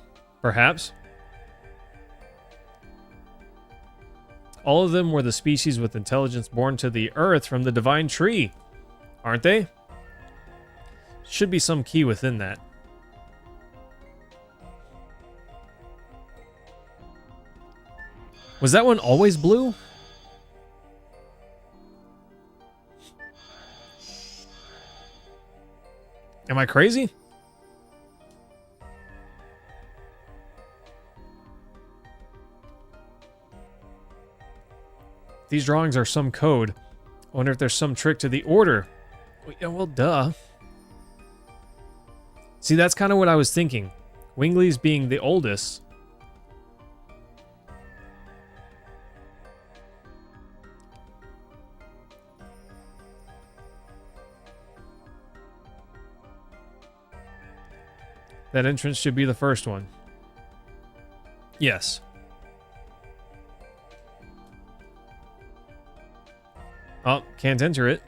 Perhaps. All of them were the species with intelligence born to the earth from the divine tree. Aren't they? Should be some key within that. Was that one always blue? Am I crazy? These drawings are some code. I wonder if there's some trick to the order. Yeah, well, duh. See, that's kind of what I was thinking. Winglies being the oldest. That entrance should be the first one. Yes. Oh, can't enter it.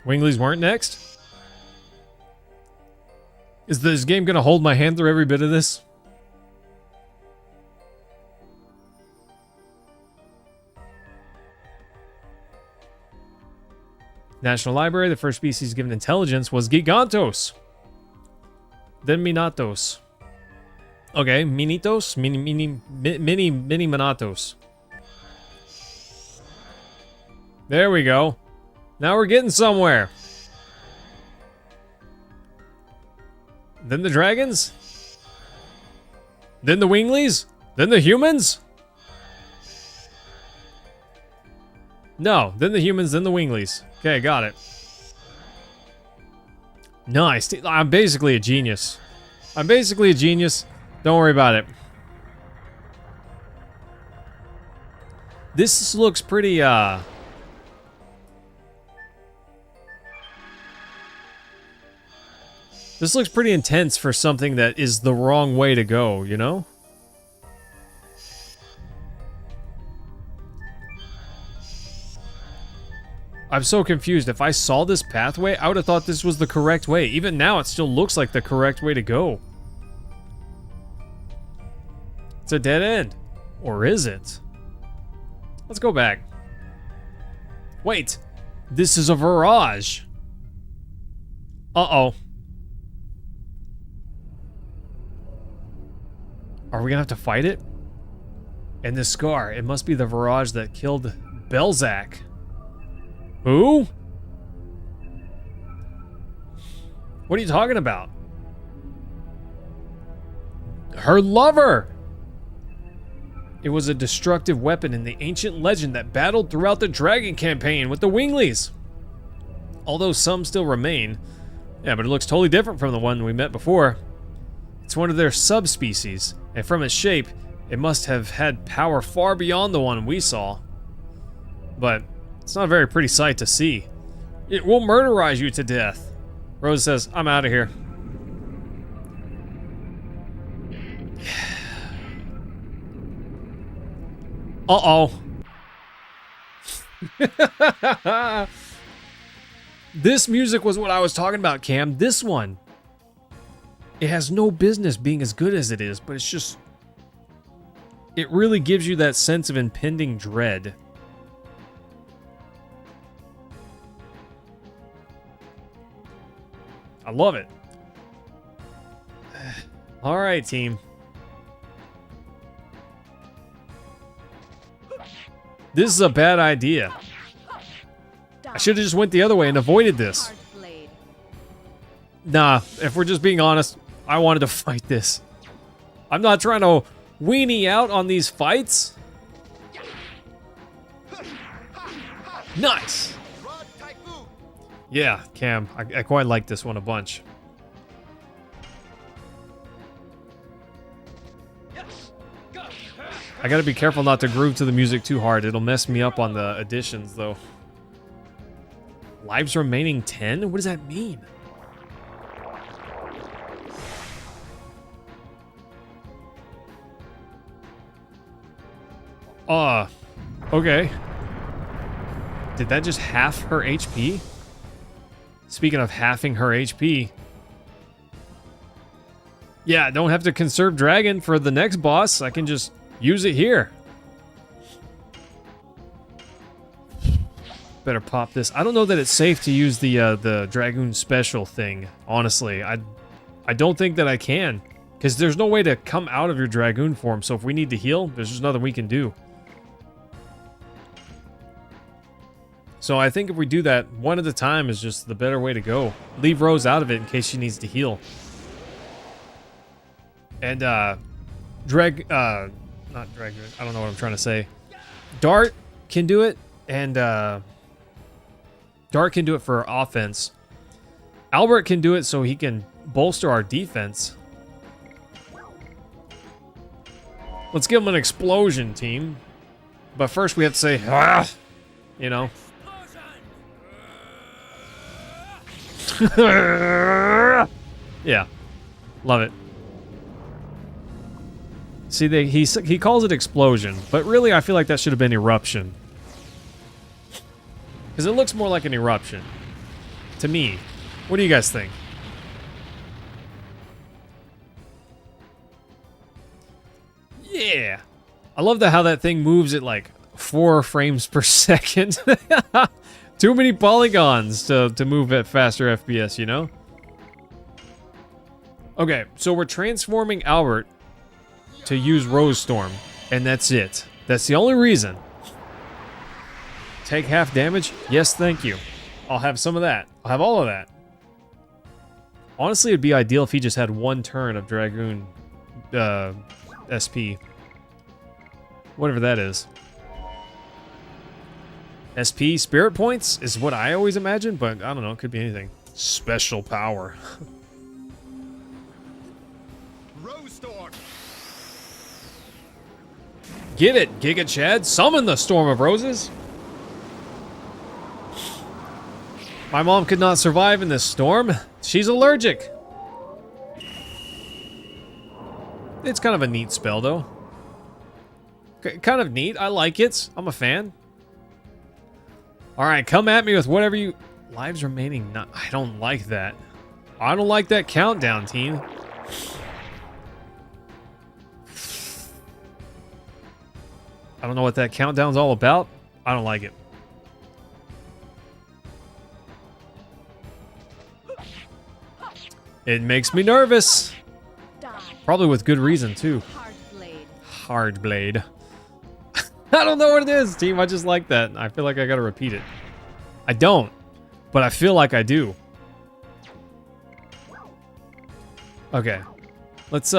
Winglies weren't next? Is this game gonna hold my hand through every bit of this? National Library, the first species given intelligence was Gigantos. Then Minatos. Okay, Minitos? Mini Minatos. There we go. Now we're getting somewhere. Then the dragons? Then the winglies? Then the humans? No, then the humans, then the winglies. Okay, got it. Nice. I'm basically a genius. I'm basically a genius. Don't worry about it. This looks pretty, This looks pretty intense for something that is the wrong way to go, you know? I'm so confused. If I saw this pathway, I would have thought this was the correct way. Even now, it still looks like the correct way to go. It's a dead end. Or is it? Let's go back. Wait. This is a barrage. Uh-oh. Are we gonna have to fight it? And the scar, it must be the Virage that killed Belzac. Who? What are you talking about? Her lover! It was a destructive weapon in the ancient legend that battled throughout the Dragon campaign with the Winglies. Although some still remain. Yeah, but it looks totally different from the one we met before. It's one of their subspecies, and from its shape, it must have had power far beyond the one we saw. But it's not a very pretty sight to see. It will murderize you to death. Rose says, I'm out of here. Uh-oh. This music was what I was talking about, Cam. This one. It has no business being as good as it is, but it's just... It really gives you that sense of impending dread. I love it. All right, team. This is a bad idea. I should have just went the other way and avoided this. Nah, if we're just being honest, I wanted to fight this. I'm not trying to weenie out on these fights. Nice. Yeah, Cam, I quite like this one a bunch. I gotta be careful not to groove to the music too hard. It'll mess me up on the additions, though. Lives remaining 10? What does that mean? Okay. Did that just half her HP? Speaking of halving her HP. Yeah, I don't have to conserve Dragon for the next boss. I can just use it here. Better pop this. I don't know that it's safe to use the Dragoon special thing, honestly. I don't think that I can. Because there's no way to come out of your Dragoon form, so if we need to heal, there's just nothing we can do. So I think if we do that one at a time is just the better way to go. Leave Rose out of it in case she needs to heal. And, not Dragoon, I don't know what I'm trying to say. Dart can do it, and, Dart can do it for offense. Albert can do it so he can bolster our defense. Let's give him an explosion, team. But first we have to say, ah, you know. Yeah, love it. See, he calls it explosion, but really I feel like that should have been eruption. Because it looks more like an eruption. To me. What do you guys think? Yeah. I love how that thing moves at like 4 frames per second. Too many polygons to move at faster FPS, you know? Okay, so we're transforming Albert to use Rose Storm, and that's it. That's the only reason. Take half damage? Yes, thank you. I'll have some of that. I'll have all of that. Honestly, it'd be ideal if he just had one turn of Dragoon SP. Whatever that is. SP spirit points is what I always imagine, but I don't know, it could be anything. Special power. Get it, Giga Chad. Summon the Storm of Roses. My mom could not survive in this storm. She's allergic. It's kind of a neat spell, though. Kind of neat. I like it. I'm a fan. All right, come at me with whatever you... Lives remaining. Not... I don't like that. I don't like that countdown, team. I don't know what that countdown's all about. I don't like it. It makes me nervous. Probably with good reason, too. Hard blade. I don't know what it is, team. I just like that. I feel like I gotta repeat it. I don't, but I feel like I do. Okay. Let's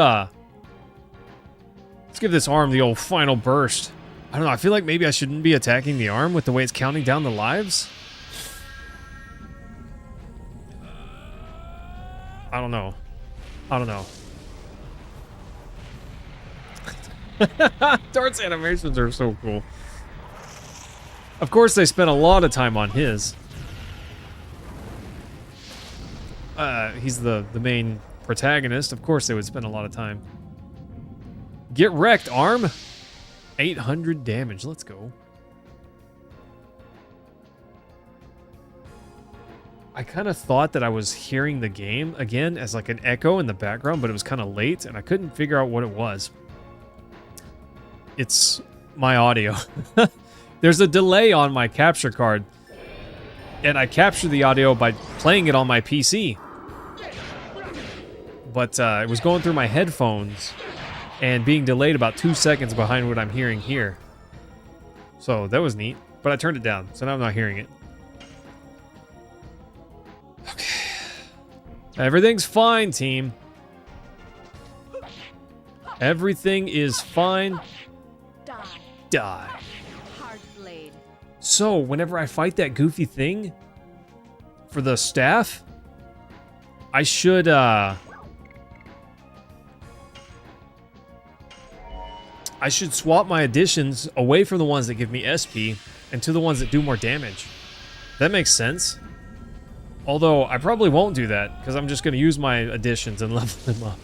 give this arm the old final burst. I don't know. I feel like maybe I shouldn't be attacking the arm with the way it's counting down the lives. I don't know. I don't know. Dart's animations are so cool. Of course, they spent a lot of time on his. He's the main protagonist. Of course, they would spend a lot of time. Get wrecked, arm. 800 damage. Let's go. I kind of thought that I was hearing the game again as like an echo in the background, but it was kind of late and I couldn't figure out what it was. It's my audio. There's a delay on my capture card, and I capture the audio by playing it on my PC. But it was going through my headphones and being delayed about 2 seconds behind what I'm hearing here. So that was neat, but I turned it down, so now I'm not hearing it. Okay. Everything's fine, team. Everything is fine. Die. Hard blade. So, whenever I fight that goofy thing for the staff, I should swap my additions away from the ones that give me SP and to the ones that do more damage. That makes sense. Although, I probably won't do that, because I'm just going to use my additions and level them up.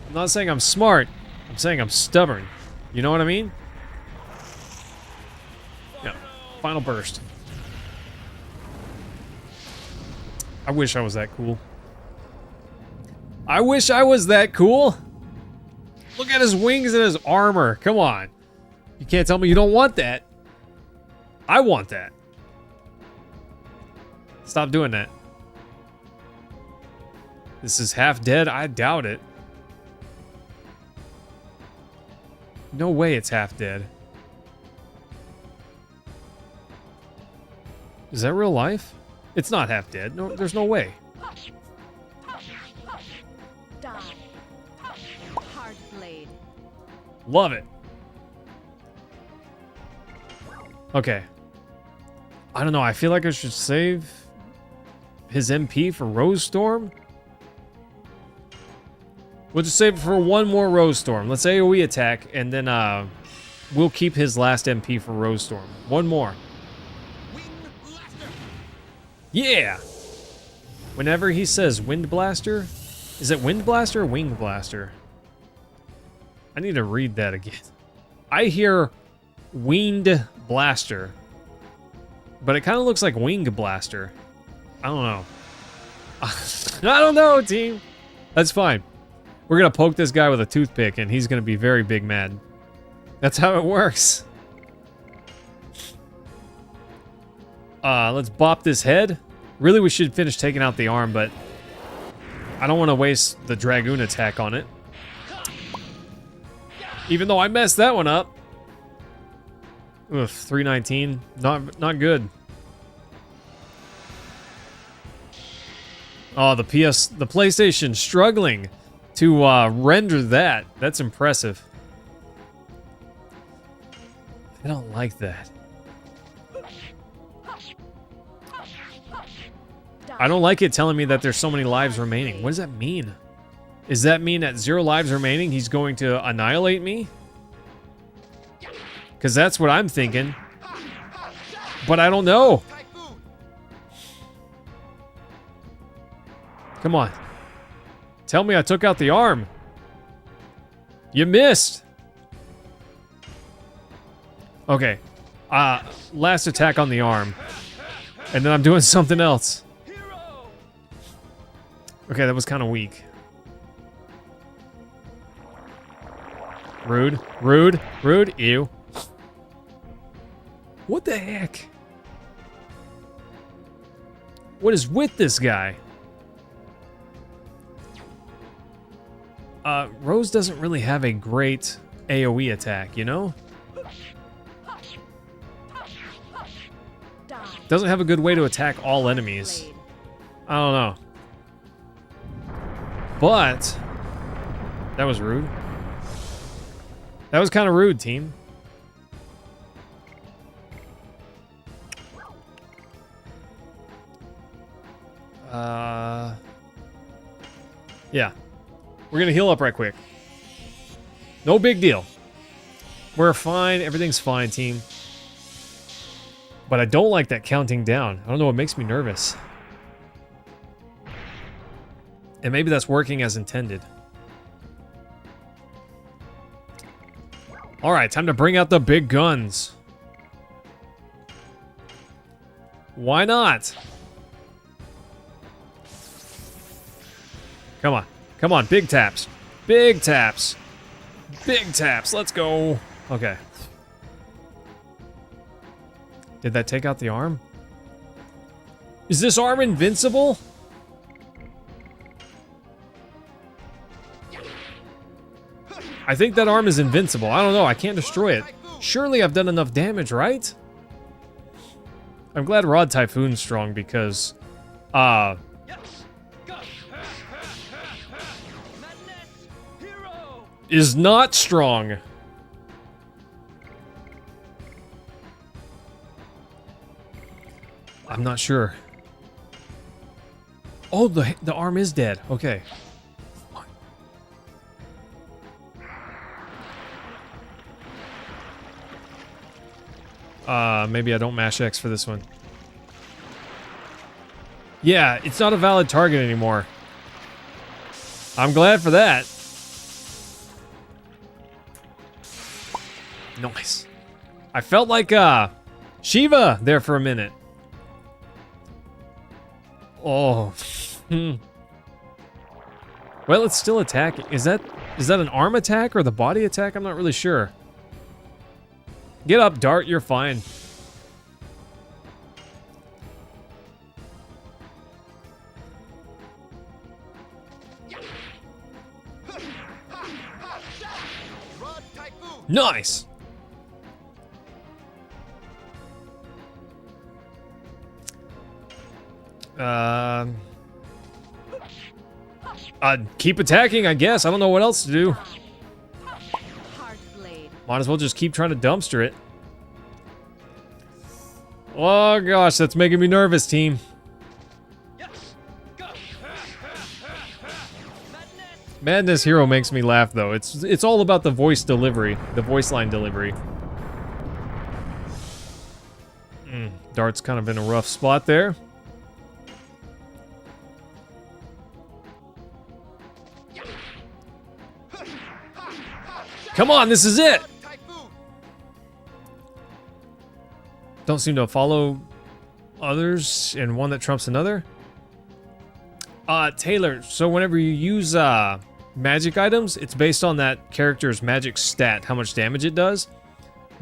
I'm not saying I'm smart, I'm saying I'm stubborn. You know what I mean? Yeah. Final burst. I wish I was that cool. I wish I was that cool. Look at his wings and his armor. Come on. You can't tell me you don't want that. I want that. Stop doing that. This is half dead? I doubt it. No way it's half dead. Is that real life? It's not half dead. No, there's no way. Die. Hard blade. Love it. Okay. I don't know. I feel like I should save his MP for Rose Storm. We'll just save it for one more Rose Storm. Let's AoE attack, and then we'll keep his last MP for Rose Storm. One more. Yeah! Whenever he says Wind Blaster, is it Wind Blaster or Wing Blaster? I need to read that again. I hear Winged Blaster, but it kind of looks like Wing Blaster. I don't know. I don't know, team. That's fine. We're going to poke this guy with a toothpick, and he's going to be very big mad. That's how it works. Let's bop this head. Really, we should finish taking out the arm, but I don't want to waste the Dragoon attack on it. Even though I messed that one up. Ugh, 319. Not good. Oh, the PlayStation struggling to render that. That's impressive. I don't like that. I don't like it telling me that there's so many lives remaining. What does that mean? Does that mean at 0 lives remaining, he's going to annihilate me? Because that's what I'm thinking. But I don't know. Come on. Tell me I took out the arm. You missed. Okay. Last attack on the arm. And then I'm doing something else. Okay, that was kind of weak. Rude, rude, rude. Ew. What the heck? What is with this guy? Rose doesn't really have a great AoE attack, you know? Doesn't have a good way to attack all enemies. I don't know. But that was rude. That was kind of rude, team. Yeah. We're gonna heal up right quick. No big deal. We're fine. Everything's fine, team. But I don't like that counting down. I don't know, it makes me nervous. And maybe that's working as intended. Alright, time to bring out the big guns. Why not? Come on. Come on, big taps. Big taps. Big taps. Let's go. Okay. Did that take out the arm? Is this arm invincible? I think that arm is invincible. I don't know. I can't destroy it. Surely I've done enough damage, right? I'm glad Rod Typhoon's strong because, is not strong. I'm not sure. Oh, the arm is dead. Okay. Maybe I don't mash X for this one. Yeah, it's not a valid target anymore. I'm glad for that. Nice. I felt like Shiva there for a minute. Oh. Well, it's still attacking. Is that an arm attack or the body attack? I'm not really sure. Get up, Dart. You're fine. Nice. Keep attacking, I guess. I don't know what else to do. Might as well just keep trying to dumpster it. Oh gosh, that's making me nervous, team. Madness Hero makes me laugh though. It's all about the voice delivery, the voice line delivery. Dart's kind of in a rough spot there. Come on, this is it! Don't seem to follow others and one that trumps another. Taylor, so whenever you use magic items, it's based on that character's magic stat, how much damage it does.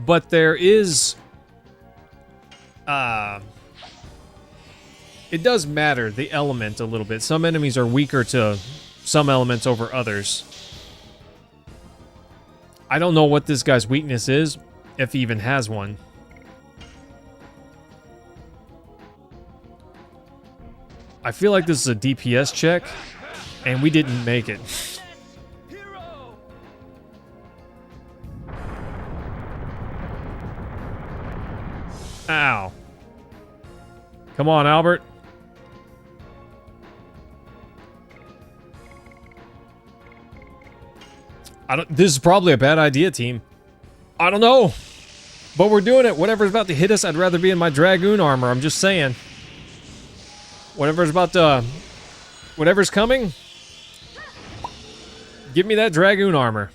But there is... it does matter, the element, a little bit. Some enemies are weaker to some elements over others. I don't know what this guy's weakness is, if he even has one. I feel like this is a DPS check, and we didn't make it. Ow. Come on, Albert. This is probably a bad idea, team. I don't know. But we're doing it. Whatever's about to hit us, I'd rather be in my Dragoon armor. I'm just saying. Whatever's coming, give me that Dragoon armor.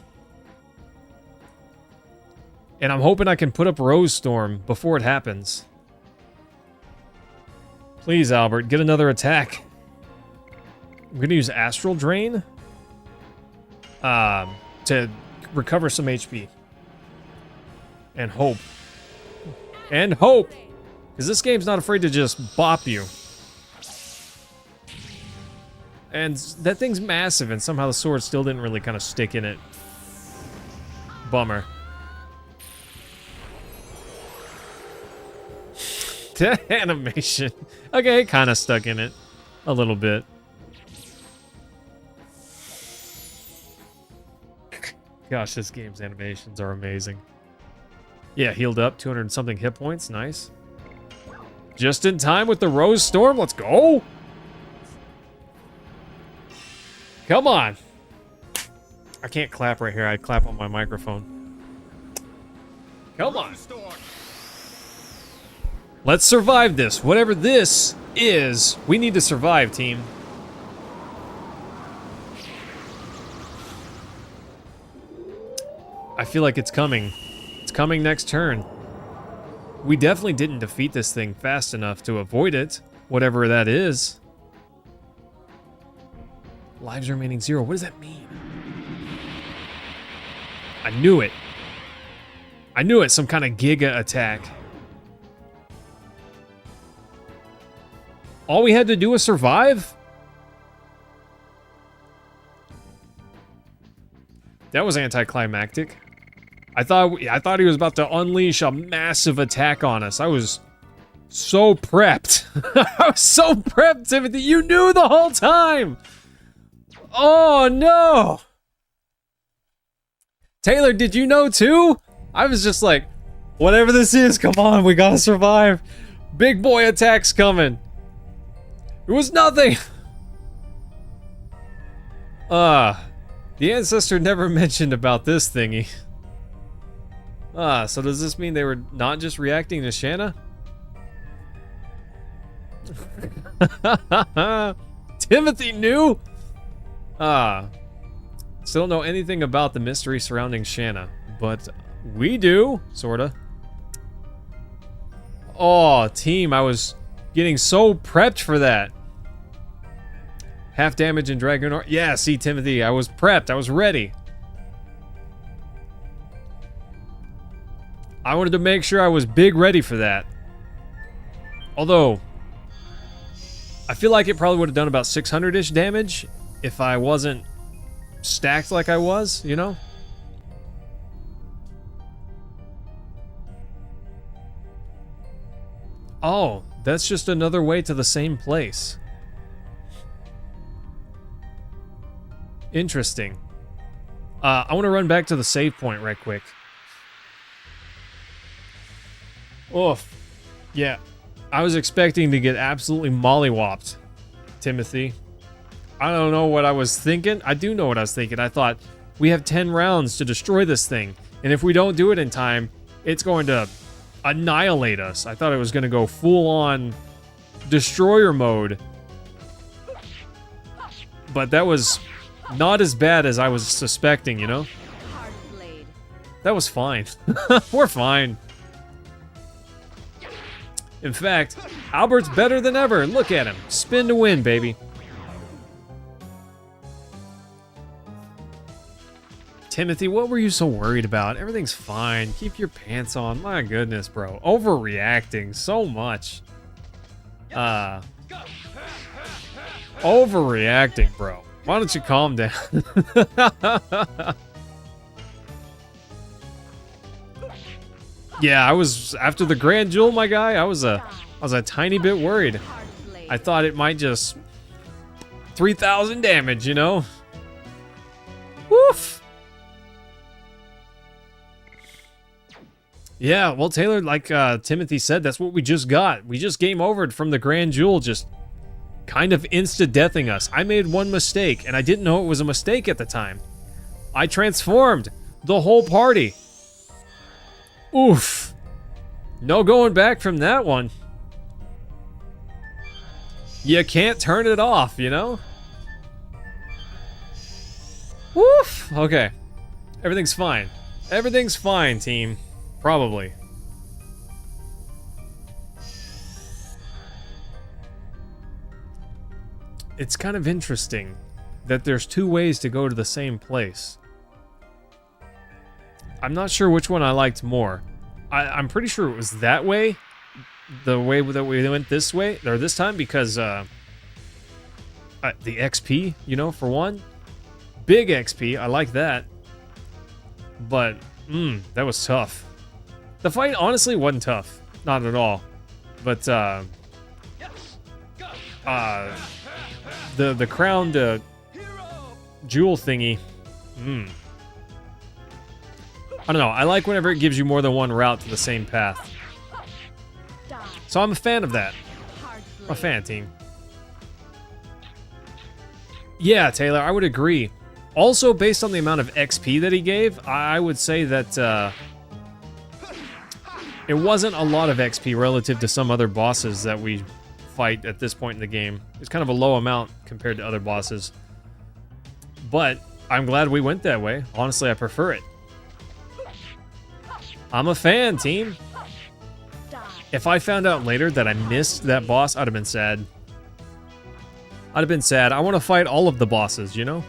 And I'm hoping I can put up Rose Storm before it happens. Please, Albert, get another attack. I'm gonna use Astral Drain to recover some HP. And hope. And hope! Because this game's not afraid to just bop you. And that thing's massive, and somehow the sword still didn't really kind of stick in it. Bummer. That animation. Okay, kind of stuck in it. A little bit. Gosh, this game's animations are amazing. Yeah, healed up, 200 and something hit points. Nice. Just in time with the Rose Storm. Let's go. Come on. I can't clap right here. I'd clap on my microphone. Come on. Let's survive this. Whatever this is, we need to survive, team. I feel like it's coming. It's coming next turn. We definitely didn't defeat this thing fast enough to avoid it, whatever that is. Lives remaining 0. What does that mean? I knew it. I knew it. Some kind of Giga attack. All we had to do was survive? That was anticlimactic. I thought he was about to unleash a massive attack on us. I was so prepped. I was so prepped, Timothy. You knew the whole time. Oh, no. Taylor, did you know too? I was just like, whatever this is, come on, we gotta survive. Big boy attack's coming. It was nothing. The ancestor never mentioned about this thingy. So does this mean they were not just reacting to Shanna? Timothy knew? Still don't know anything about the mystery surrounding Shanna, but we do, sorta. Oh, team, I was getting so prepped for that. Half damage in Dragoon. Yeah, see, Timothy, I was prepped. I was ready. I wanted to make sure I was big ready for that. Although, I feel like it probably would have done about 600-ish damage if I wasn't stacked like I was, you know? Oh, that's just another way to the same place. Interesting. I want to run back to the save point right quick. Oof. Yeah. I was expecting to get absolutely mollywopped, Timothy. I don't know what I was thinking. I do know what I was thinking. I thought, we have 10 rounds to destroy this thing. And if we don't do it in time, it's going to annihilate us. I thought it was going to go full-on destroyer mode. But that was not as bad as I was suspecting, you know? That was fine. We're fine. In fact, Albert's better than ever. Look at him. Spin to win, baby. Timothy, what were you so worried about? Everything's fine. Keep your pants on. My goodness, bro. Overreacting so much. Overreacting, bro. Why don't you calm down? Yeah, I was after the Grand Jewel, my guy. I was a tiny bit worried. I thought it might just 3,000 damage, you know? Woof! Yeah, well, Taylor, like Timothy said, that's what we just got. We just game overed from the Grand Jewel, just kind of insta-deathing us. I made one mistake, and I didn't know it was a mistake at the time. I transformed the whole party. Oof. No going back from that one. You can't turn it off, you know? Woof. Okay. Everything's fine. Everything's fine, team. Probably. It's kind of interesting that there's two ways to go to the same place. I'm not sure which one I liked more. I'm pretty sure it was that way. The way that we went this way, or this time, because the XP, you know, for one. Big XP, I like that. But, that was tough. The fight honestly wasn't tough. Not at all. But, the crowned jewel thingy. I don't know. I like whenever it gives you more than one route to the same path. So I'm a fan of that. I'm a fan, team. Yeah, Taylor, I would agree. Also, based on the amount of XP that he gave, I would say that it wasn't a lot of XP relative to some other bosses that we fight at this point in the game. It's kind of a low amount compared to other bosses. But I'm glad we went that way. Honestly, I prefer it. I'm a fan, team. If I found out later that I missed that boss, I'd have been sad. I'd have been sad. I want to fight all of the bosses, you know?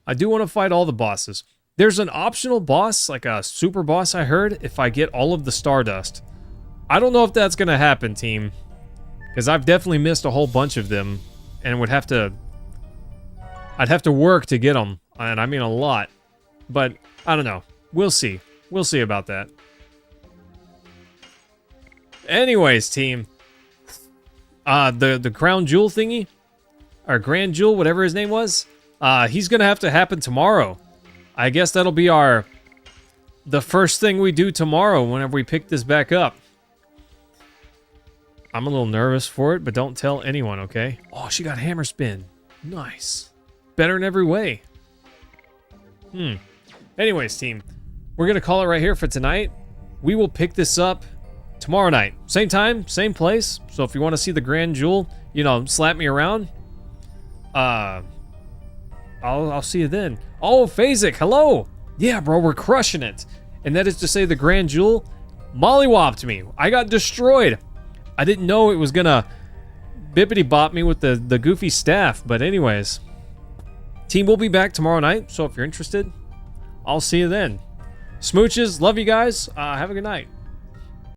I do want to fight all the bosses. There's an optional boss, like a super boss I heard, if I get all of the Stardust. I don't know if that's going to happen, team. Because I've definitely missed a whole bunch of them. And would have to... I'd have to work to get them. And I mean a lot. But, I don't know. We'll see. We'll see about that. Anyways, team. The crown jewel thingy, or grand jewel, whatever his name was, he's gonna have to happen tomorrow. I guess that'll be the first thing we do tomorrow whenever we pick this back up. I'm a little nervous for it, but don't tell anyone, okay? Oh, she got hammer spin. Nice. Better in every way. Anyways, team, we're gonna call it right here for tonight. We will pick this up tomorrow night. Same time, same place. So if you want to see the grand jewel, you know, slap me around. I'll see you then. Oh, Phasic, hello. Yeah, bro, we're crushing it. And that is to say the grand jewel mollywopped me. I got destroyed. I didn't know it was gonna bippity bop me with the goofy staff. But anyways, team will be back tomorrow night. So if you're interested, I'll see you then. Smooches, love you guys. Have a good night.